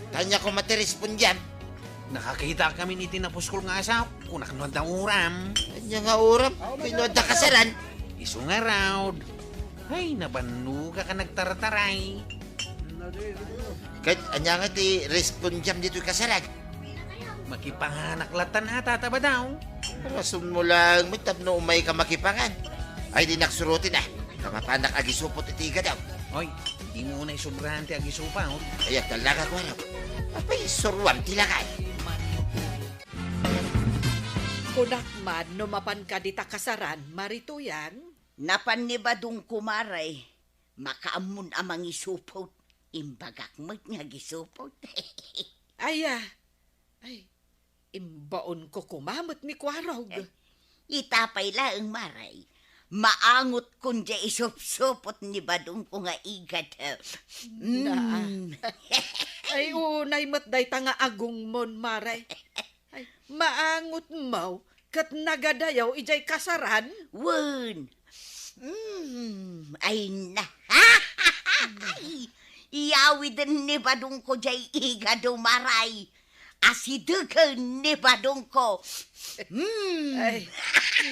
Tanya ko materespondan. Nakakita kami ni tinapuskol nga asaw. Kunak nuwad na uram. Tanya nga uram. Pinuod na kasaran. Iso nga raw. Ay, nabanuga ka nagtartaray. Kahit anya nga ti respondyam dito'y kasarag. Makipanganaklatan ata tabadaw. Rason mo lang, may tapno umay ka makipangan. Ay di naksurutin ah. Kamapanak agisupot itiga daw. Hoy, di mo na isubrante agisupa. Oh. Ay, talaga ko araw. Apay, surwan tilakay. Kunakman, numapan ka di takasaran, marituyan. Napan ni Badung kumaray. Makaamun amang isupot. Imbagak mo't nga gisupot. Ay, imbaon ko kumamot ni Kwarog. Itapay lang maray. Maangot kun di isup-supot ni Badung ko nga igad. Ay, unay matday ta nga agong mon, maray. Ay, maangot mo, kat nagadayaw ijay kasaran. Wen. Ay na. Iyawi din ni Badung ko jay igado maray. Asidugan ni Badung ko. Ay,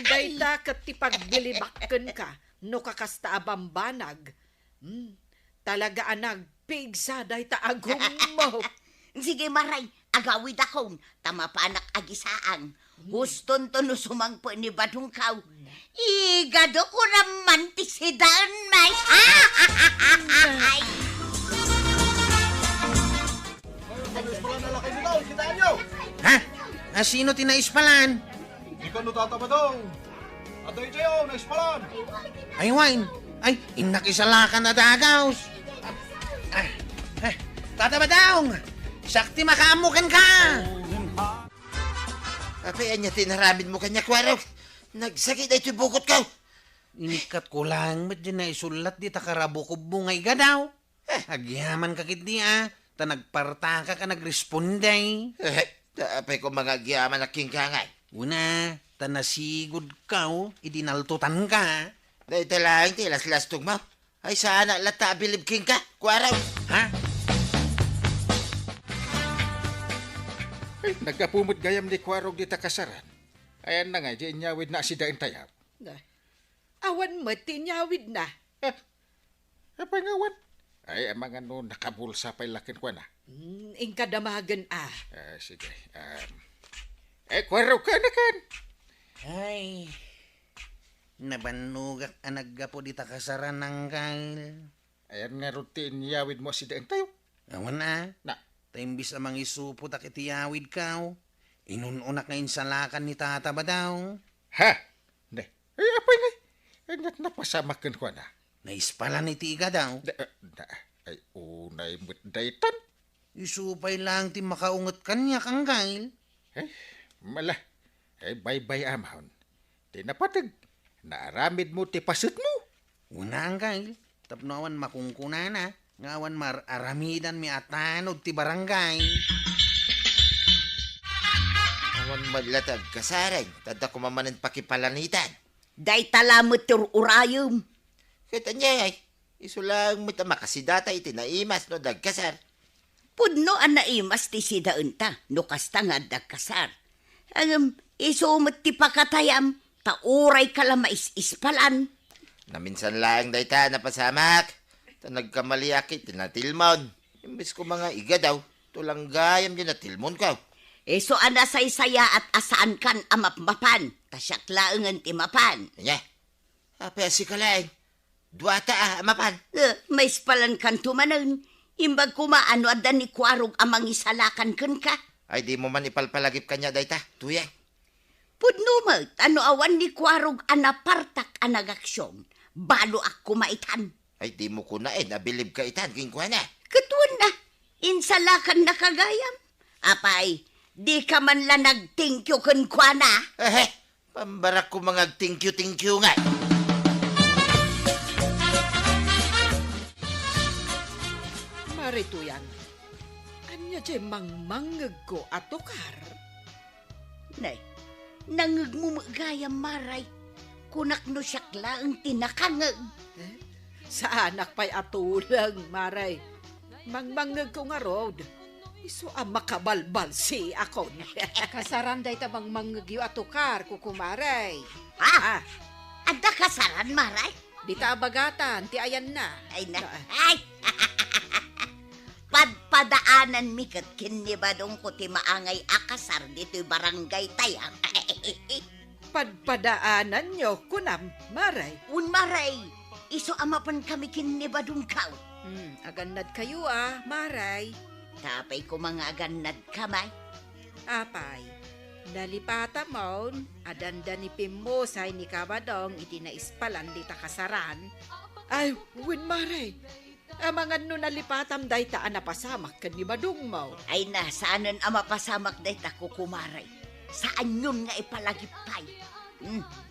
dayta kat ti pagbilibakken ka, no kakasta abambanag. Talaga anag, pigsa dayta agong mo. Sige maray, agawid akong tamapanak agisaang. Huston to no sumangpo ni Badung kaw. Igado ko naman ti sidan may. Ay! Ha? Sino tinaispalan? Ikaw no tatabadong. Adoy jayo, naispalan. Ay, wine. Ay, inakisalakan na dagaws. Tatabadaong! Sakti makaamukan ka! Apay, anya tinaramin mo kanya kwarog. Nagsakit ay bukot ka. Inikat ko lang, ba't dyan na isulat di takarabukog bungay ka daw? Agyaman ka kit di ta nagpartaka ka nagresponday. Tapay ko mga giyaman na kingkangay. Una, ta nasigod ka, idinaltutan ka. Dahil talang tilas-lastog mo. Ay sana lata bilib king ka, kwaraw. Ha? Ay, nagkapumot gayam ni Kwarog di takasaran. Ayan na nga, di inyawid na si Dain Tayab. Awan mo, tinyawid na. Apa ngawan? Ay, ang mga no, nakabulsa pa'y lakin ko na. Ingkadamagan Sige. Kwarog ka na kan. Ay, nabanugak anagga po di takasaran ng kail. Ayan nga routine yawid mo si Dain Tayab. Awan na. Na, Taimbis amang isupo takit iyawid ka. Inununak ngayon sa lakan ni tata ba daw? ha? Ne. Ay, apa nga? Ay, napasamakan ko na. Naispala ni tiga daw. Ay, unay mo't daytan. Isupay lang ti makaungot kanya kang kail. Ay, mala. Ay, bye-bye amahon. Di napatag. Naaramid mo ti pasut mo. Una ang kail. Tapno awan makungkuna na. Ngawan aramidan mi atanod ti barangay. Awan madlatag kasaran. Tanda ko mamanan pakipalanitan. Day talamot tur urayom. Kita niya ay. Isulang mo tama kasi data iti naimas no dagkasar. Pudno ang naimas ti sida unta, no kasta nga dagkasar. Isumot ti pakatayam, tauray ka lang ispalan. Naminsan lang dayta napasamak. Ta nagkamaliakit tinatilmon. Imbis ko mga iga daw. Tulang gayam din natilmon ka. So anasay saya at asaan kan amapmapan, tasyak laengan ti mapan. Nya. Apa si kalain? Duata amapan. May ispalan kan tumanan, imbag kumaano adan ni Kwarog amang isalakan kan ka. Ay di mo man ipalpalagip kanya dayta. Tuya. Pudno mo, ano awan ni Kwarog anapartak anagaksyon, balo ak kumaitan. Ay di mo kunain. Abilib ka itan. Kingkuha na. Katuan na, insalakan na kagayam. Apay, di ka man lang nag-thank you kan kwa na. Pambarak ko mga thank you nga. Marito yan. Anya jay mangmangag ko atokar. Nay, nangagmumagayam maray. Kunak no siyak lang tinakangag. Sa anak pa'y atulang, maray. Mangmangag ko nga road. Iso ang makabalbal si ako. Kasaran day tabang manggagyo atokar kukumaray. Ha? Ada kasaran maray? Di ta abagatan, ti ayan na. Ay na. Ay! Padpadaanan mi kat kinibadong ko ti maangay akasar dito'y barangay tayang. Padpadaanan nyo, kunam, maray. Un maray, iso amapan kami kinibadong kao. Agannad kayo maray. Tapay ko mga aganad kamay. Apay, nalipata mo, adanda ni Pimosay ni Kabadong iti naispalan di takasaran. Ay, win maray. Amangan no nalipatam day taan na pasamak kan ni Badong mo. Ay na, saanan ang mapasamak day tako kumaray. Saan yun nga ipalagipay?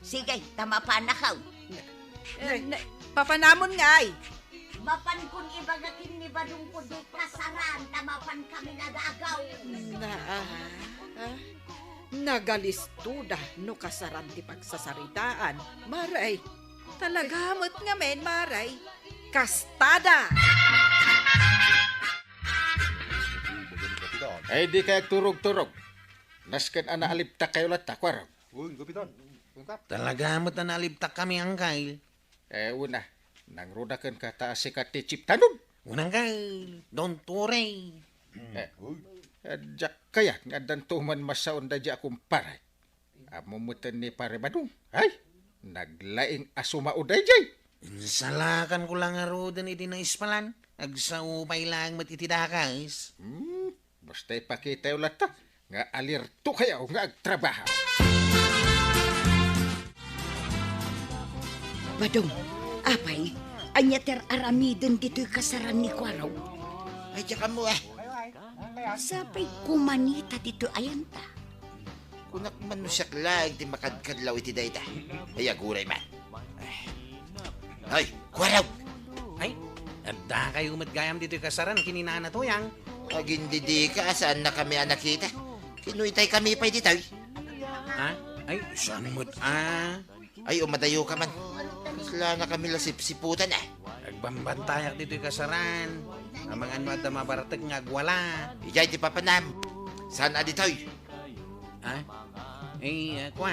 Sige, tama pa na kao. Papanamon ngay. Mapan kung ibagakin ni Badong ko di kasaran, tamapan kami nagagaw. Nagalistuda no kasaran ti pagsasaritaan. Maray, Talagamot nga men, maray. kastada! Ay, di kaya turog-turog. Nasken ana aliptak kayo lata, Kwarog. Uy, Kapitan. Talagamot na nalibtak kami ang kail. Una, nang rudakan ka taas si kati chip tanong. Unang kail, don't worry. Jak kaya nga dantuman masaon da di akong paray. Amumutan ni pare Badong. Ay, naglaing asumauday jay. Insalakan ko lang nga rodan iti na ispalan. Agsaupay lang matitidakas. Basta ipakita yung lata. Nga alirto kayo nga agtrabaho. Badong, apay, anyater aramiden dito'y kasaran ni Kwaraw. Ay, tsaka mo Sapay kumanita dito ayanta. Kunak man no siyak lang, di makadkadlaw iti dayta. Ay, aguray man. Ay, Kwaraw! Ay, adda kayo matgayam dito kasaran kininana to yang. Agin di ka, saan na kami nakita? Kinuitay kami pa dito. Ha? Ay, saan mo't Ay, umadayo ka man. Kasla na kami lasip-siputan Nagbambantayak dito kasaran. Ang mga ano at mabaratag nga agwala. Ijay ti papanam. Saan aditoy? Ha? Ay, kwa.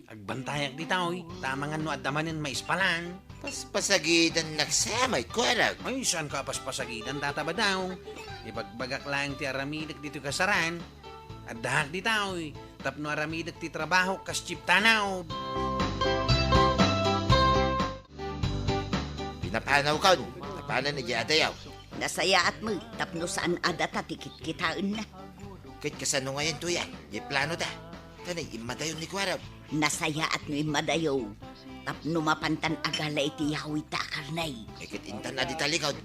Agbantayak dito, oy. Tamang ano at damanin maispalan. Paspasagidan nagsamay, Kwaraw. Ay, saan ka paspasagidan tataba daw? Ibagbagak lang ti aramidak dito kasaran. At dahak dito, oy. Tapno aramidak ti trabaho kas chip tanaw. Pinapanaw kaun. Tapanan ni Giadayaw. Nasaya at mo, tapno saan adata tikit kitaan na. Kahit kasano ngayon to yan. Yung plano da. Tanay, imadayon ni Kwaraw. Nasaya at no imadayo. Tapno mapantan agala iti yawi takarnay. Kahit intan na ditalikod.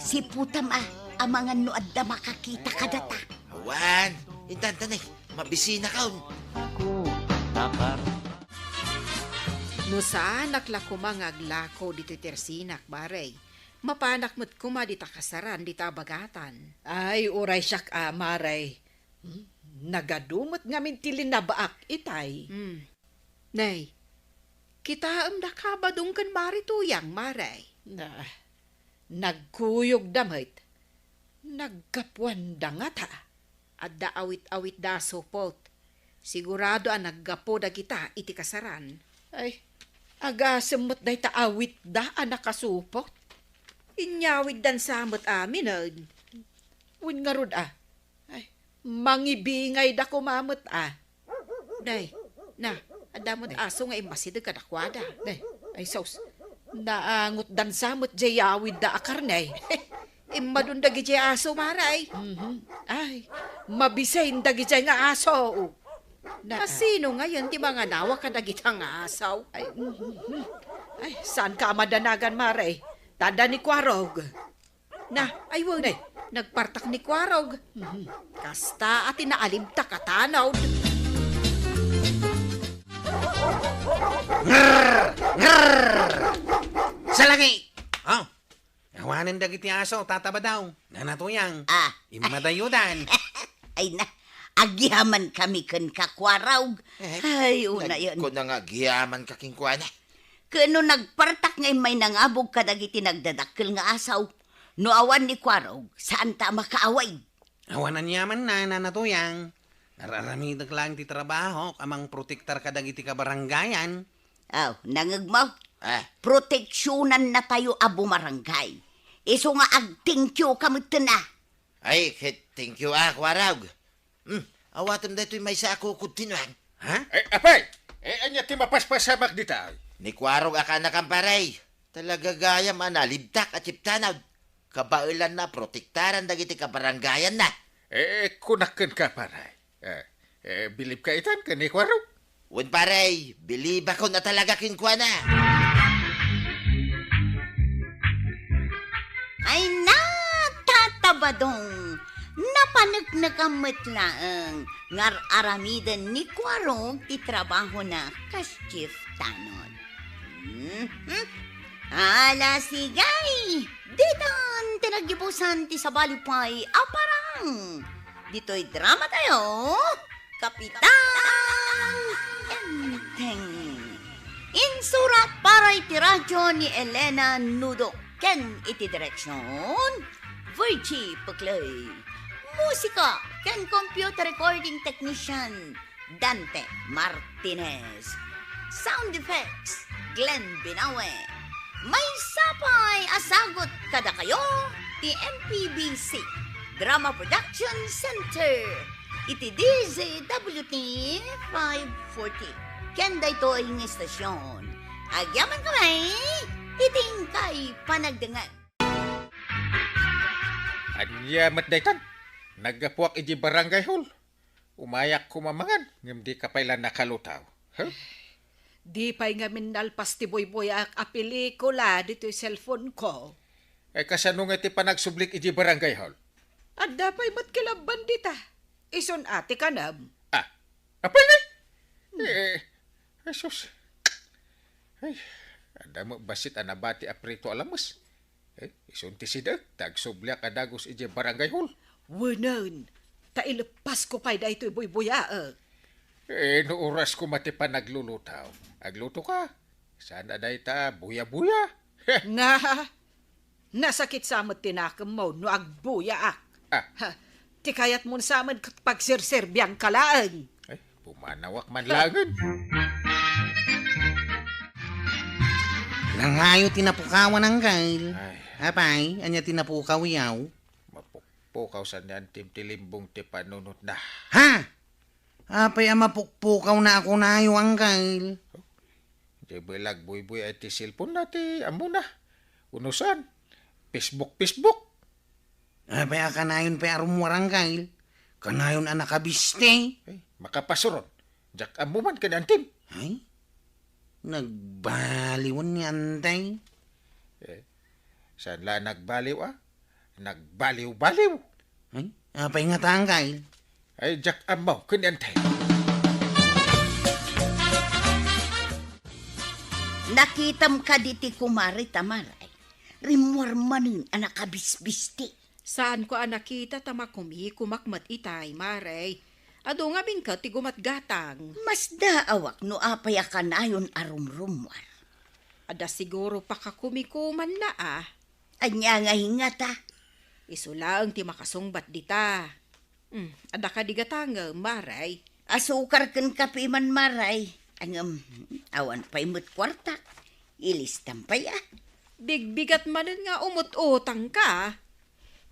Si putam amangan no adda makakita kadata. Awan. Intan tanay. Mabisina kaun. No saan naklakumang aglako dito tersinak, baray. Mapanak mo't kuma dita kasaran, dita bagatan. Ay, uray siyak maray. Nagadumot ngamin tilin na baak itay. Nay, kita am nakabadong kan bari tuyang, maray. Na, nagkuyog damit. Naggapuan dangat ha. Adda awit-awit da supot. Sigurado ang naggapo da kita iti kasaran. Ay, aga semut day taawit da anak kasupot. Inyawid dan samot amin, Win nga rod Ay, mangibingay da kumamot Nay, na, adamot aso nga imbasidag kadakwada. Ay, sos. Naangot dan samot jayawid da akarnay. Imadun dagi jay aso, maray. Ay, mabisayin dagi jay nga aso. Sino ngayon ti mga nawa kadagitang asaw? Ay, saan ka madanagan, maray? Tada ni Kwarog. Na, ay wag. Nagpartak ni Kwarog. Kasta at inaalimta katanaw. Salagi! Oh, awanan dagiti aso, tataba daw. Nanatuyang. Imadayudan. Ay na, agyaman kami kan kakwaraw. Ay, una yun. Kung nga giyaman kaking kuwana. Kano nagpartak ngay may nangabog kadagiti nagdadakkel nga asaw. No awan ni Kwaraw, saan ta makaaway? Awanan yaman na, nanatuyang. Nararamidag lang ti trabaho, amang protektar kadagiti kabaranggayan. Aw, nangagmaw. Proteksyonan na tayo abo marangay. Iso nga ag-thank you kamot na. Ay, thank you Kwaraw. Awatam da ito'y may sa ako kutinuan. Ha? Apay! Anya ti mapaspasamak dita. Ni Kwaraw akana kamparay. Talaga gayam analibtak at chiptanaw. Kabailan na protektaran dagiti kabarangayan na. Kunakan ka paray. Bilib ka itan ka ni Kwaraw. Wen paray, believe ako na talaga kinkwana. Ay na, tatabadong. Napanagnagamit lang ngar aramidan ni Kwarong ti trabaho na kas-chief tanon. Ala sigay! Ditan tinagibusan ti sabalipay aparang. Dito'y drama tayo, Kapitan Enteng. Insurat para iti radyo ni Elena Nudo. Ken iti direksyon, Virgie Puclay. Musika, ken computer recording technician, Dante Martinez. Sound effects, Glenn Binawe. May sapay asagot kada kayo, ti MPBC Drama Production Center. Iti DZWT 540. Kenda ito ang estasyon. Agyaman kamay, iting kay panagdangan. Anya matdaytan. Nagapuak iji barangay hall. Umayak kumamangan. Ngam di kapailan nakalutaw. Huh? Di pa'y nga minalpas ti boy-boy a pelikula dito'y cellphone ko. Kasano nga ti panagsublik iji barangay hall? At dapay mat kilaban dita. Ison ate kanam. Apay na? Jesus. Ay, anda mo basit anabati aprito alamas. Isunti si Dag, tagsublia kadagos ije barangay hall. Wanan, tailepas ko pa'y da ito'y buy-buya. No oras ko mati pa naglulutaw. Agluto ka. Sana day ta buya-buya. Nga, nasakit sa amat tinakam mo no agbuya ak. Ha, ti kayat mo sa amat pagsirsirbyang kalaan. Ay, pumanawak man langan. Nangayo tinapukawan ang kail. Ay, Apay, anya tinapukaw yaw. mapukpukaw sa niyan timtilimbong ti panunot na. Ha? Apay, mapukpukaw na ako na ayo ang kail. Di belag buy-buy ay ti cellphone na ti amo na. Unusan. Facebook. Apay, kanayon pa arumwarang kail. Kanayon anak kabiste. Ay, makapasuron. Jak amo man kanantim. Ay, nagbaliwan ni Antay. Saan la nagbaliw Nagbaliw-baliw. Ay, apay nga taang kail. Ay, jak amo kanantim. Nakitam ka diti kumari tamaray. Rimwar manin anak kabisbisti. Saan ko nakita tama kumakmat itay, Maray? Ado nga bingka ti gumatgatang. Mas daawak no apaya ka na yun arumrumwar. Ada siguro pa kakumikuman na Anya nga hingata. Isulang ti makasungbat dita. Ada ka digatanga, Maray. Asukar ken kape man maray. Angam, awan pa'y mo't kwarta. Ilistam pa ya. Bigbigat manin nga umut-utang ka.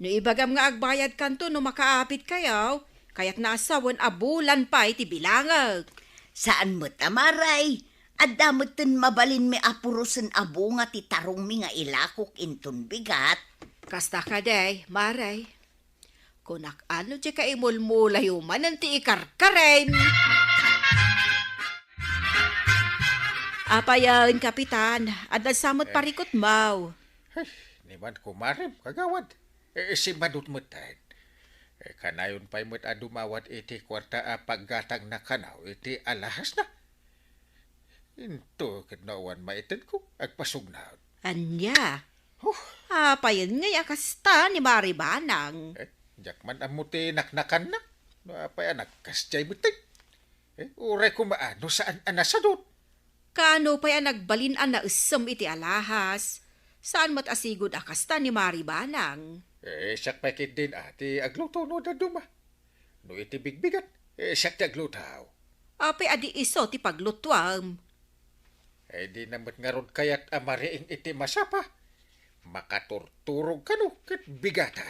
No ibagam nga agbayad kanto no makaapit kayaw, kaya't naasawan abulan pa iti bilangag. Saan mo't amaray? At damutin mabalin mi apurusan abo nga ti tarong mi nga ilakok inton bigat. Kasta ka day, Maray. Kunak ano di ka imulmulay uman ti ikarkaren. Apayan, Kapitan. Adal samot parikot mau. Ay, niman kumarim, kagawad. Si madut mutan. Kanayon pa'y mo't adumawat iti kwarta paggatang na kanaw iti alahas na. Into kinawan maitin ko, agpasog na. Anya? Apayan nga yakasta ni Maribanang. Jakman amuti naknakan na. No apay anak, kasjay buting. Uray kumaano saan anasadot. Kano pa yan nagbalinan na usam iti alahas? Saan mat asigod akasta ni Maribanang? Siyak pakit din ati agluto no da duma. No iti bigbigat, siyak ti aglutaw. Apay adi iso ti paglutwam. Di namat nga ron kayat amariing iti masapa. Makaturturog ka no, kat bigata.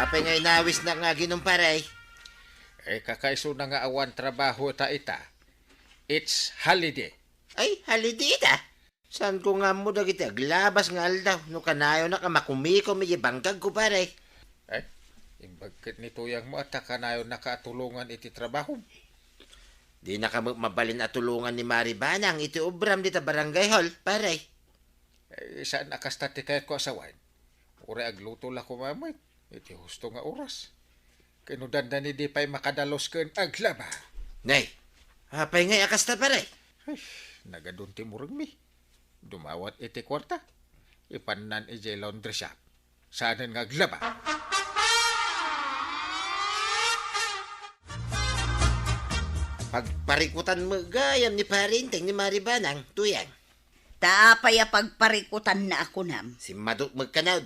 Apay nga inawis na nga ginumparay. Kakaiso na nga awan trabaho ta ita. It's holiday. Ay, halidita. Saan ko nga mo dagiti aglabas nga aldaw. No kanayo na ka makumiko may banggag ko paray. Imbagkit nito yang mo at kanayo nakatulungan iti trabaho. Di na ka mabalin at tulungan ni Maribanang iti ubram dita barangay hall, paray. Saan nakastati kayo ko asawan? Ure agluto la ko mamay. Iti husto nga oras. Kinudan na ni di pa'y makadalos ken aglaba. Nay, apay nga akasta paray. Ay, nagadunti mo rin mi. Dumawat iti kwarta. Ipanan iti laundry shop. Saanan nga aglaba. Pagparikutan mo gayam ni parinteng ni Maribanang, tuyang. Taapaya pagparikutan na ako nam. Si Maduk magkanaw.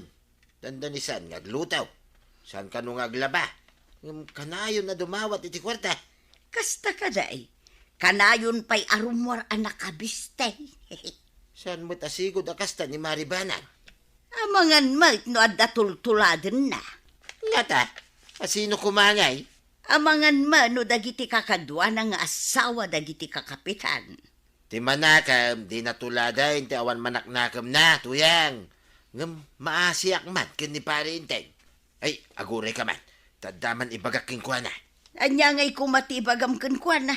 Tanda ni San ngaglutaw. San ka nung aglaba? Kanayon na dumawat iti kwarta. Kasta ka day. Kanayon pa'y arumwar anak kabiste. San mo't asigod akasta ni Maribanang? Amangan mait no adda tultuladen na. Ngata, asino kumangay? Amangan no dagiti kakadwa na nga asawa dagiti kakapitan. Ti manakam, di natuladay, ti awan manaknakam na, tuyang. Ngam, maasiyak man, kin ni parinteng. Ay, agure ka man. Tadaman ibagak king kuana. Anya ngay kumatibagam kenkwana.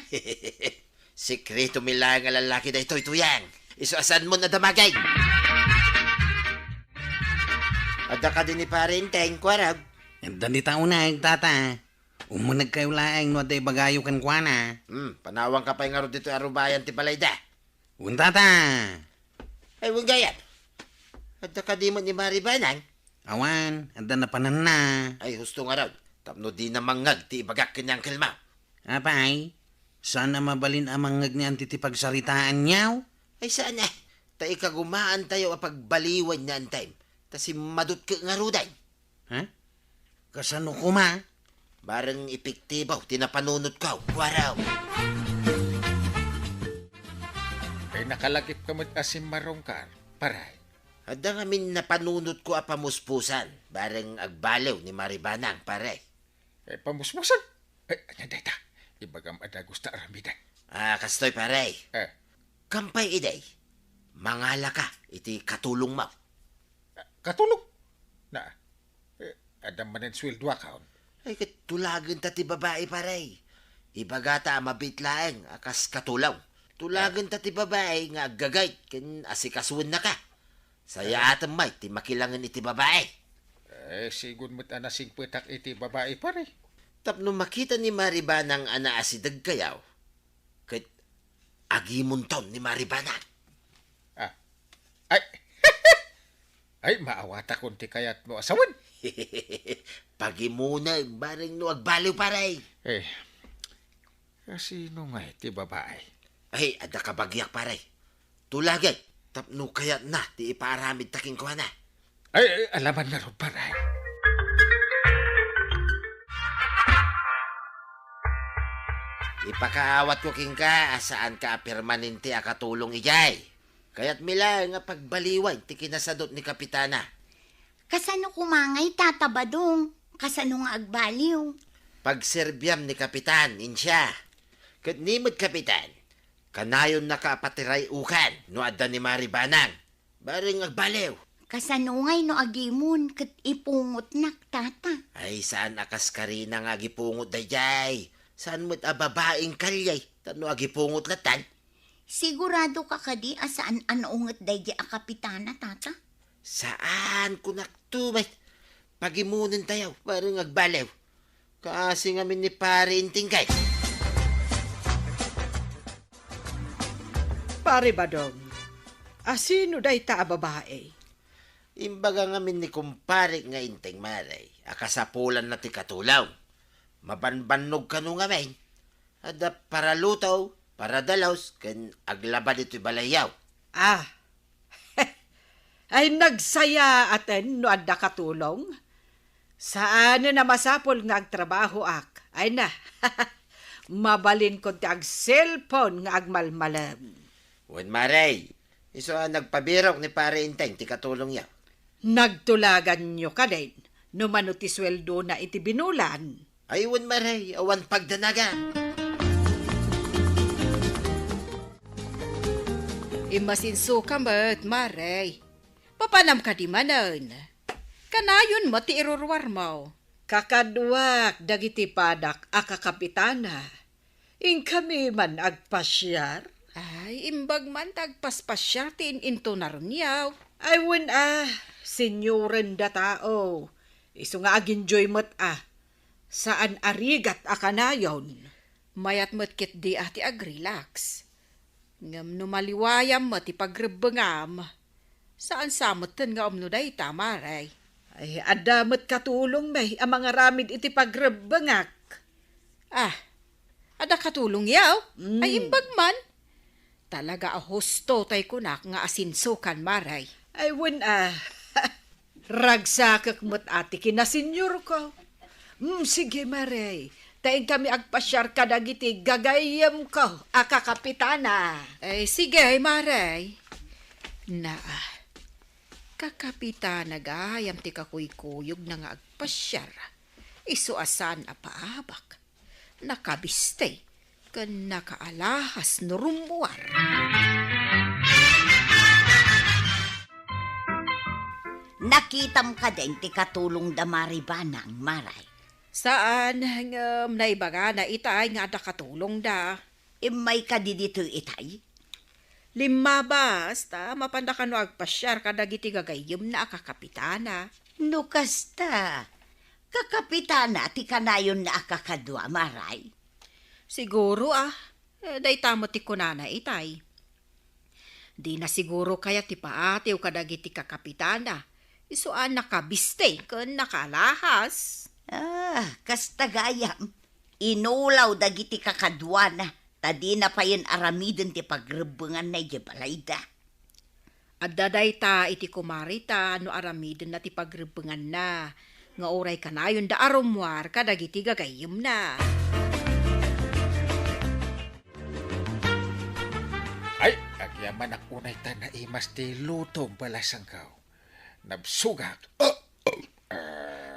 Sikreto mila nga lalaki da ito'y tuyang. Isuasan mo na damagay. Ada ka din ni parinteng, kwarag. Danita unay, tata. Umunag kayo laeng no day bagayo kan kuana. Panawang ka pa nga ro dito arubayan ti balayda. Unta ta. Ay, wang gayat. At nakadimot ni Maribanang. Awan, anda na panan na. Ay, husto nga raw. Tapno di na mangag ti ibagak kanyang kilma. Apay, sana mabalin amang ngag ni anti ti pagsaritaan niyaw. Ay, saan eh? Ta ikagumaan tayo apagbaliwan na ang time. Ta si madut ka nga ruday. Ha? Kasano kuma? Barang epektibaw, tinapanunod ka. Waraw. Kay nakalagip ka mo't asim marongkar, paray. Ada ngamin napanunod ko apamuspusan. Barang agbalew ni Maribanang, pare. Kay pamusmusan. Ay, anya data. Ibagam ada gusta ramidan. Kastoy, pare. Kampay iday. Mangala ka, iti katulong mo. Katulog. Na, ada manen sweldo account. Ay, katulagan ta ti babae, pare. Ibagata mabitlaeng akas katulaw. Tulagan ta ti babae nga gagay ken asikasuan na ka. Saya atam may ti makilangan iti babae. Sigun mo't anasing petak iti babae, pare. Tapno makita ni Maribanang ana asidag kayaw. Ket agimunton ni Maribanang. Ay, ay, maawata kunti kayat mo asawan. Pagimuna, bareng no agbaliw, pare. Kasino nga iti babae? Ay, ada kabagyak, pare. Tulagan, tapno kayat na, ti iparamid taking kuha na. Ay, alaman nga ron, paray. Ipakaawat ko king ka, asaan ka permanente akatulong ijay. Kaya't mila nga pagbaliwan, ti kinasadot ni Kapitana. Kasano kumangay tatabadong? Kasano nga agbaliw? Pagserbyam ni Kapitan, insya. Kat nimod Kapitan, kanayon nakapatiray ukan, no adda ni Maribanang. Baring agbaliw. Kasano ngay no agimun kat ipungot nak tata. Ay, saan akas karina nga gipungot dayjay? Saan mo't ababaing kalyay? Tano agipungot latan? Sigurado ka kadi asaan anaungat dayja a kapitana tata? Saan ko naktumay? Pagimunin tayo, parang agbalew. Kasi ngamin ni pare intingkay. Pare Badong, asino day ta a babae? Imbaga ngamin ni kumpare nga inting maray. Akasapulan na ti katulaw. Mabanbanog ka nung ngamin. Ada para lutaw, para dalaws, kan aglaba dito'y balayaw. Ay nagsaya aten no adda katulong? Saan na masapol nga agtrabaho ak? Ay na, mabalin ko ti ag cellphone nga agmalmalam. Wen maray, iso nagpabirok ni pare inteng ti katulong yaw. Nagtulagan nyo ka din, no manuti sweldo na iti binulan. Ay wen maray, awan pagdanaga. Imasinso ka mat, Maray. Papanam ka di manan. Kanayon mo ti irurwar mo. Kakadwak dagiti padak akakapitana. In kami man agpasyar. Ay, imbag man tagpaspasyar ti into narunyaw. Ay wen senyoren da tao. Iso nga aginjoy mat Saan arigat akanayon? Mayat mo't kit di ati agrelax. Ngam numaliwayam mo ti pagrebengam. Saan samutan nga umnuday tamaray? Ay adamot katulong may ang mga ramid iti pagrebengak. Ada katulong yaw? Ay imbag man. Talaga husto tay kunak nga asinsukan maray. Ay wen ragsakak mo't ati kinasenyor ko. Sige maray. Taing kami agpasyar ka dagiti gagayam ko, akakapitana. Ay, sige, maray. Kakapitana gayam ti kakuykuyog na nga agpasyar. Isuasan a paabak. Nakabiste, kan nakaalahas no rumuar. Nakitam ka din ti katulong da Maribanang, maray. Saan naibaga na itay nga da katulong da? May kadidito itay? 5 basta, mapanda ka no agpasyar kadagiti gagayim na akakapitana. No kasta, Kakapitana ti kanayon na akakadwa, maray. Siguro dayta mo ti kunana itay. Di na siguro kaya ti paatiw kadagiti kakapitana. Isuan nakabiste kun nakalahas. Kastagayam. Inulaw dagiti kakadwa na. Tadi na pa yun aramidin ti pagrebengan na iyabalayda. Adda dayta iti kumarita no aramiden na ti pagrebengan na. Nga oray kanayon da arumwar kadagiti gagayem na. Ay, agyaman ak unay ta na imas ti lutong balasang kao. Nabsugak.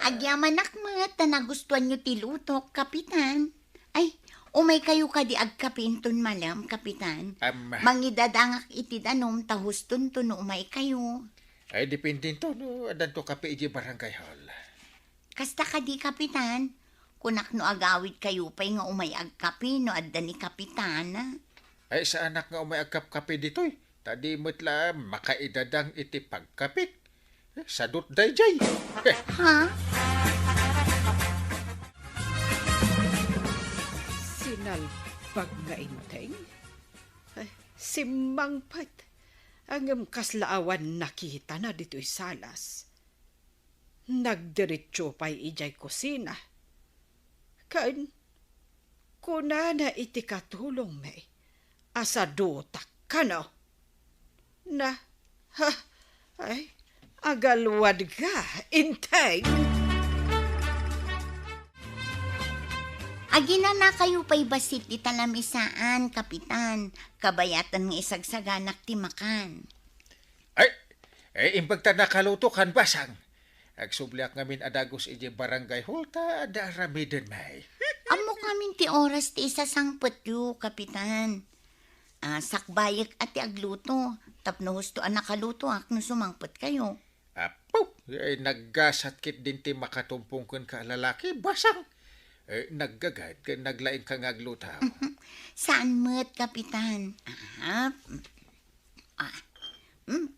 Agyaman akmat na nagustuhan nyo ti lutok, kapitan. Ay, umay kayo ka di agkapinton malam, kapitan. Mangidadangak iti danom tahuston to no umay kayo. Ay, dipindin to no. Adan to kape iji barangay hall. Kasta ka di, kapitan. Kunak no agawid kayo pa'y nga umay agkapi no adda ni kapitana. Ay, sa anak nga umay agkap-kape dito'y. Tadi mo't makaidadang iti pagkapit. Sadot dayjay. Ha? Sinalpag nga inteng? Ay, simangpat. Ang kaslaawan nakita na dito'y salas. Nagdiretso pa'y ijay kusina. Kain, kuna na iti katulong may. Asadutak ka no? Na, ay, agalwad ka, inteng. Agina na kayo pa'y basit di talamisaan, kapitan. Kabayatan nga isagsaganak ti makan. Ay, imbagta nakalutukan basang. Agsubliak ngamin adagos iji barangay hall ta ada aramiden may. Amo kamin ti oras ti isa sangpet yu, kapitan. Sakbayek at ti agluto. Tapno husto nakaluto no sumangpet kayo. Apo, ay naggasatkit din ti makatumpungkan ka lalaki basang. Naggagad ka naglaing kang aglutaw. Saan mo't, kapitan?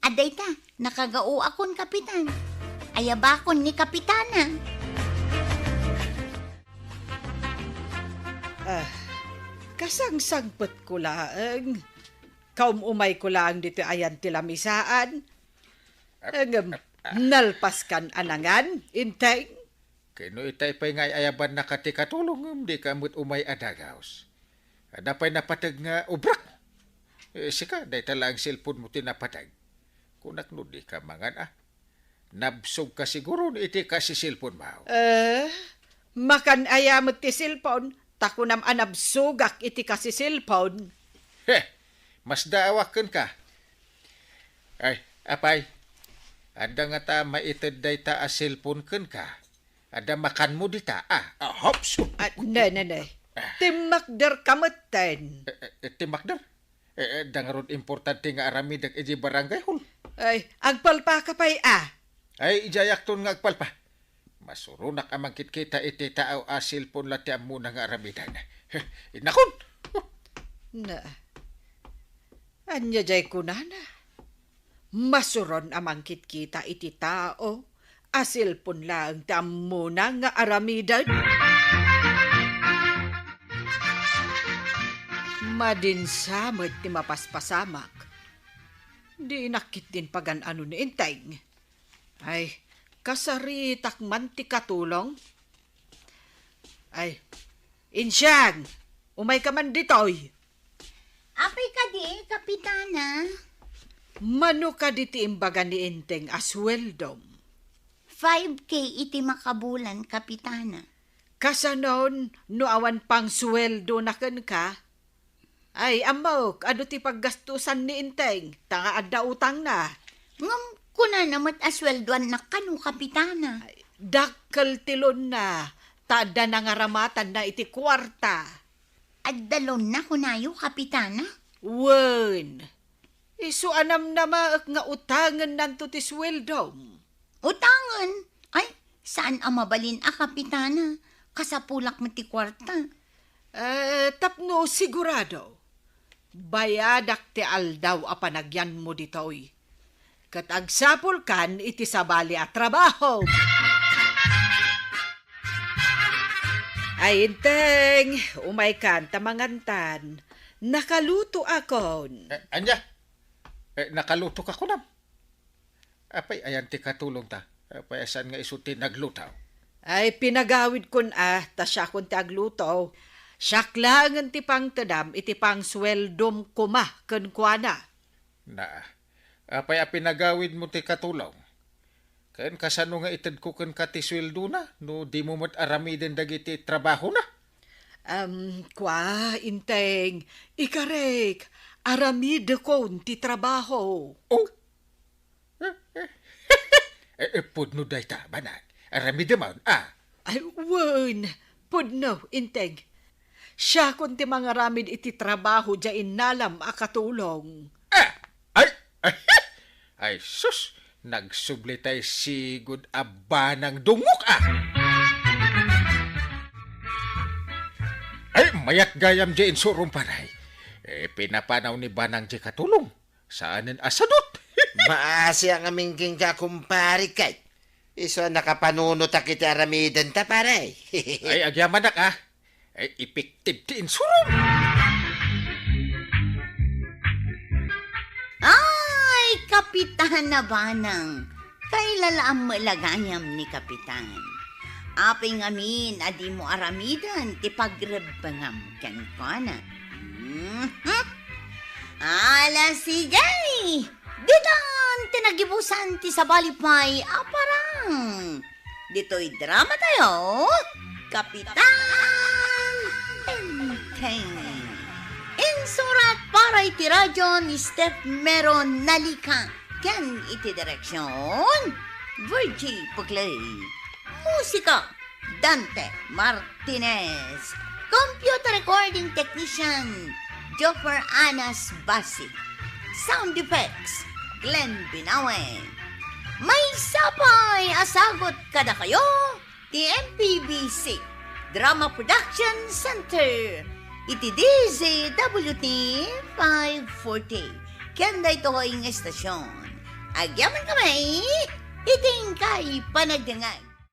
Aday ta, nakagao akon, kapitan. Ayabakon ni kapitana. Kasangsangpet ko laang. Kaum umay ko laang dito ayan tilamisaan. Nalpaskan anangan, inteng. Kino itay pa'y ngay ayaban na katikatulong di kamut umay adagaos. Ada pa'y napatag nga ubrak. Sika, day talang cellphone mo tinapatag. Kunak no di ka mangan Nabsog ka siguro iti ka si cellphone mo. Makan ayamot ti cellphone. Tako nam anabsugak iti ka si cellphone. Mas daawakan ka. Ay, apay. Ada nga ta maitid day ta a cellphone kan ka. Ada makan mo dita. Hops. Ne. Timakder kamutten. Timakder? Dangarod importante nga aramidag iji barangay hall. Ay, agpalpa ka pa'y Ay, ijayak ton nga agpalpa. Masurunak amang kita iti taaw a cellphone lati muna nga aramidan. Inakon! Na. Anya jay kunana. Masuron amang kita iti tao. Asil pun lang tamuna nga aramidan. Madinsamad ti mapaspasamak. Di nakit din pagan ano ni inteng. Ay, kasaritak man ti katulong. Ay, Insyang, umay ka man ditoy. Apay ka di, kapitana. Mano ka diti imbaga ni inteng asweldom. 5K iti makabulan, kapitana. Kasanon, no awan pang sweldo na kan ka. Ay, amok, ado ti paggastusan ni inteng, tanga adda utang na. Ngam, kuna namat asweldoan na kanu, kapitana. Dakkel tilon na, tada nangaramatan na iti kwarta. Addalon na kunayo, kapitana. Wen, isu anam na maak nga utangan nanto ti sweldom. Utangan? Ay, saan ang mabalin kapitana? Kasapulak mo ti kwarta. Tapno sigurado. Bayadak ti aldaw a panagyan mo ditoy. Kat agsapul kan iti sabali at trabaho. Ay, inteng, umay kan, tamangantan. Nakaluto akon. Anya, nakaluto ka ko nam. Apay, ayan ti katulong ta. Apay, asan nga isuti naglutaw. Ay, pinagawid kun ta siya kun ti agluto. Siyak lang ti pang tadam, iti pang sweldom kuma, kun kuana. Na, apay, pinagawid mo ti katulong. Kain kasano nga itad ko kan ka ti sweldo na, no di mo mat aramiden dagiti trabaho na. Inteng, ikarek, aramid ko ti trabaho. Oh! Pudno day ta, banag. Aramide man, Ay, wan, pudno, inteng. Siya kun ti mga ramid iti trabaho dya inalam akatulong. Ay, sus! Nagsublitay si good aba ng dungok, Ay, mayat gayam dyan surong paray. Pinapanaw ni Banang di katulong. Saanin asadot? Maasi ang aming king ka, kumpari kay. Iso nakapanunot akiti aramidan ta, paray. Ay, agyaman nak, Ay, epektiv ti insurong. Ay, Kapitan na Banang. Kailalaang malagayam ni Kapitan. Aping amin, adi mo aramidan, ti pagrebangam ken kana. Ala sigay! Ditan, tinagibusan ti sa balipay, aparang. Dito'y drama tayo, Kapitan Enteng. Insurat para iti radyo ni Steph Meron Nalika. Ken iti direksyon, Virgie Puglay. Musika, Dante Martinez. Computer recording technician, Joffer Anas Basi. Sound effects, Glenn Binawe. May sapay asagot kada kayo, ti MPBC Drama Production Center. Iti DZWT 540. Kanda ito ang estasyon. Agyaman kami, iting kay panagdangag.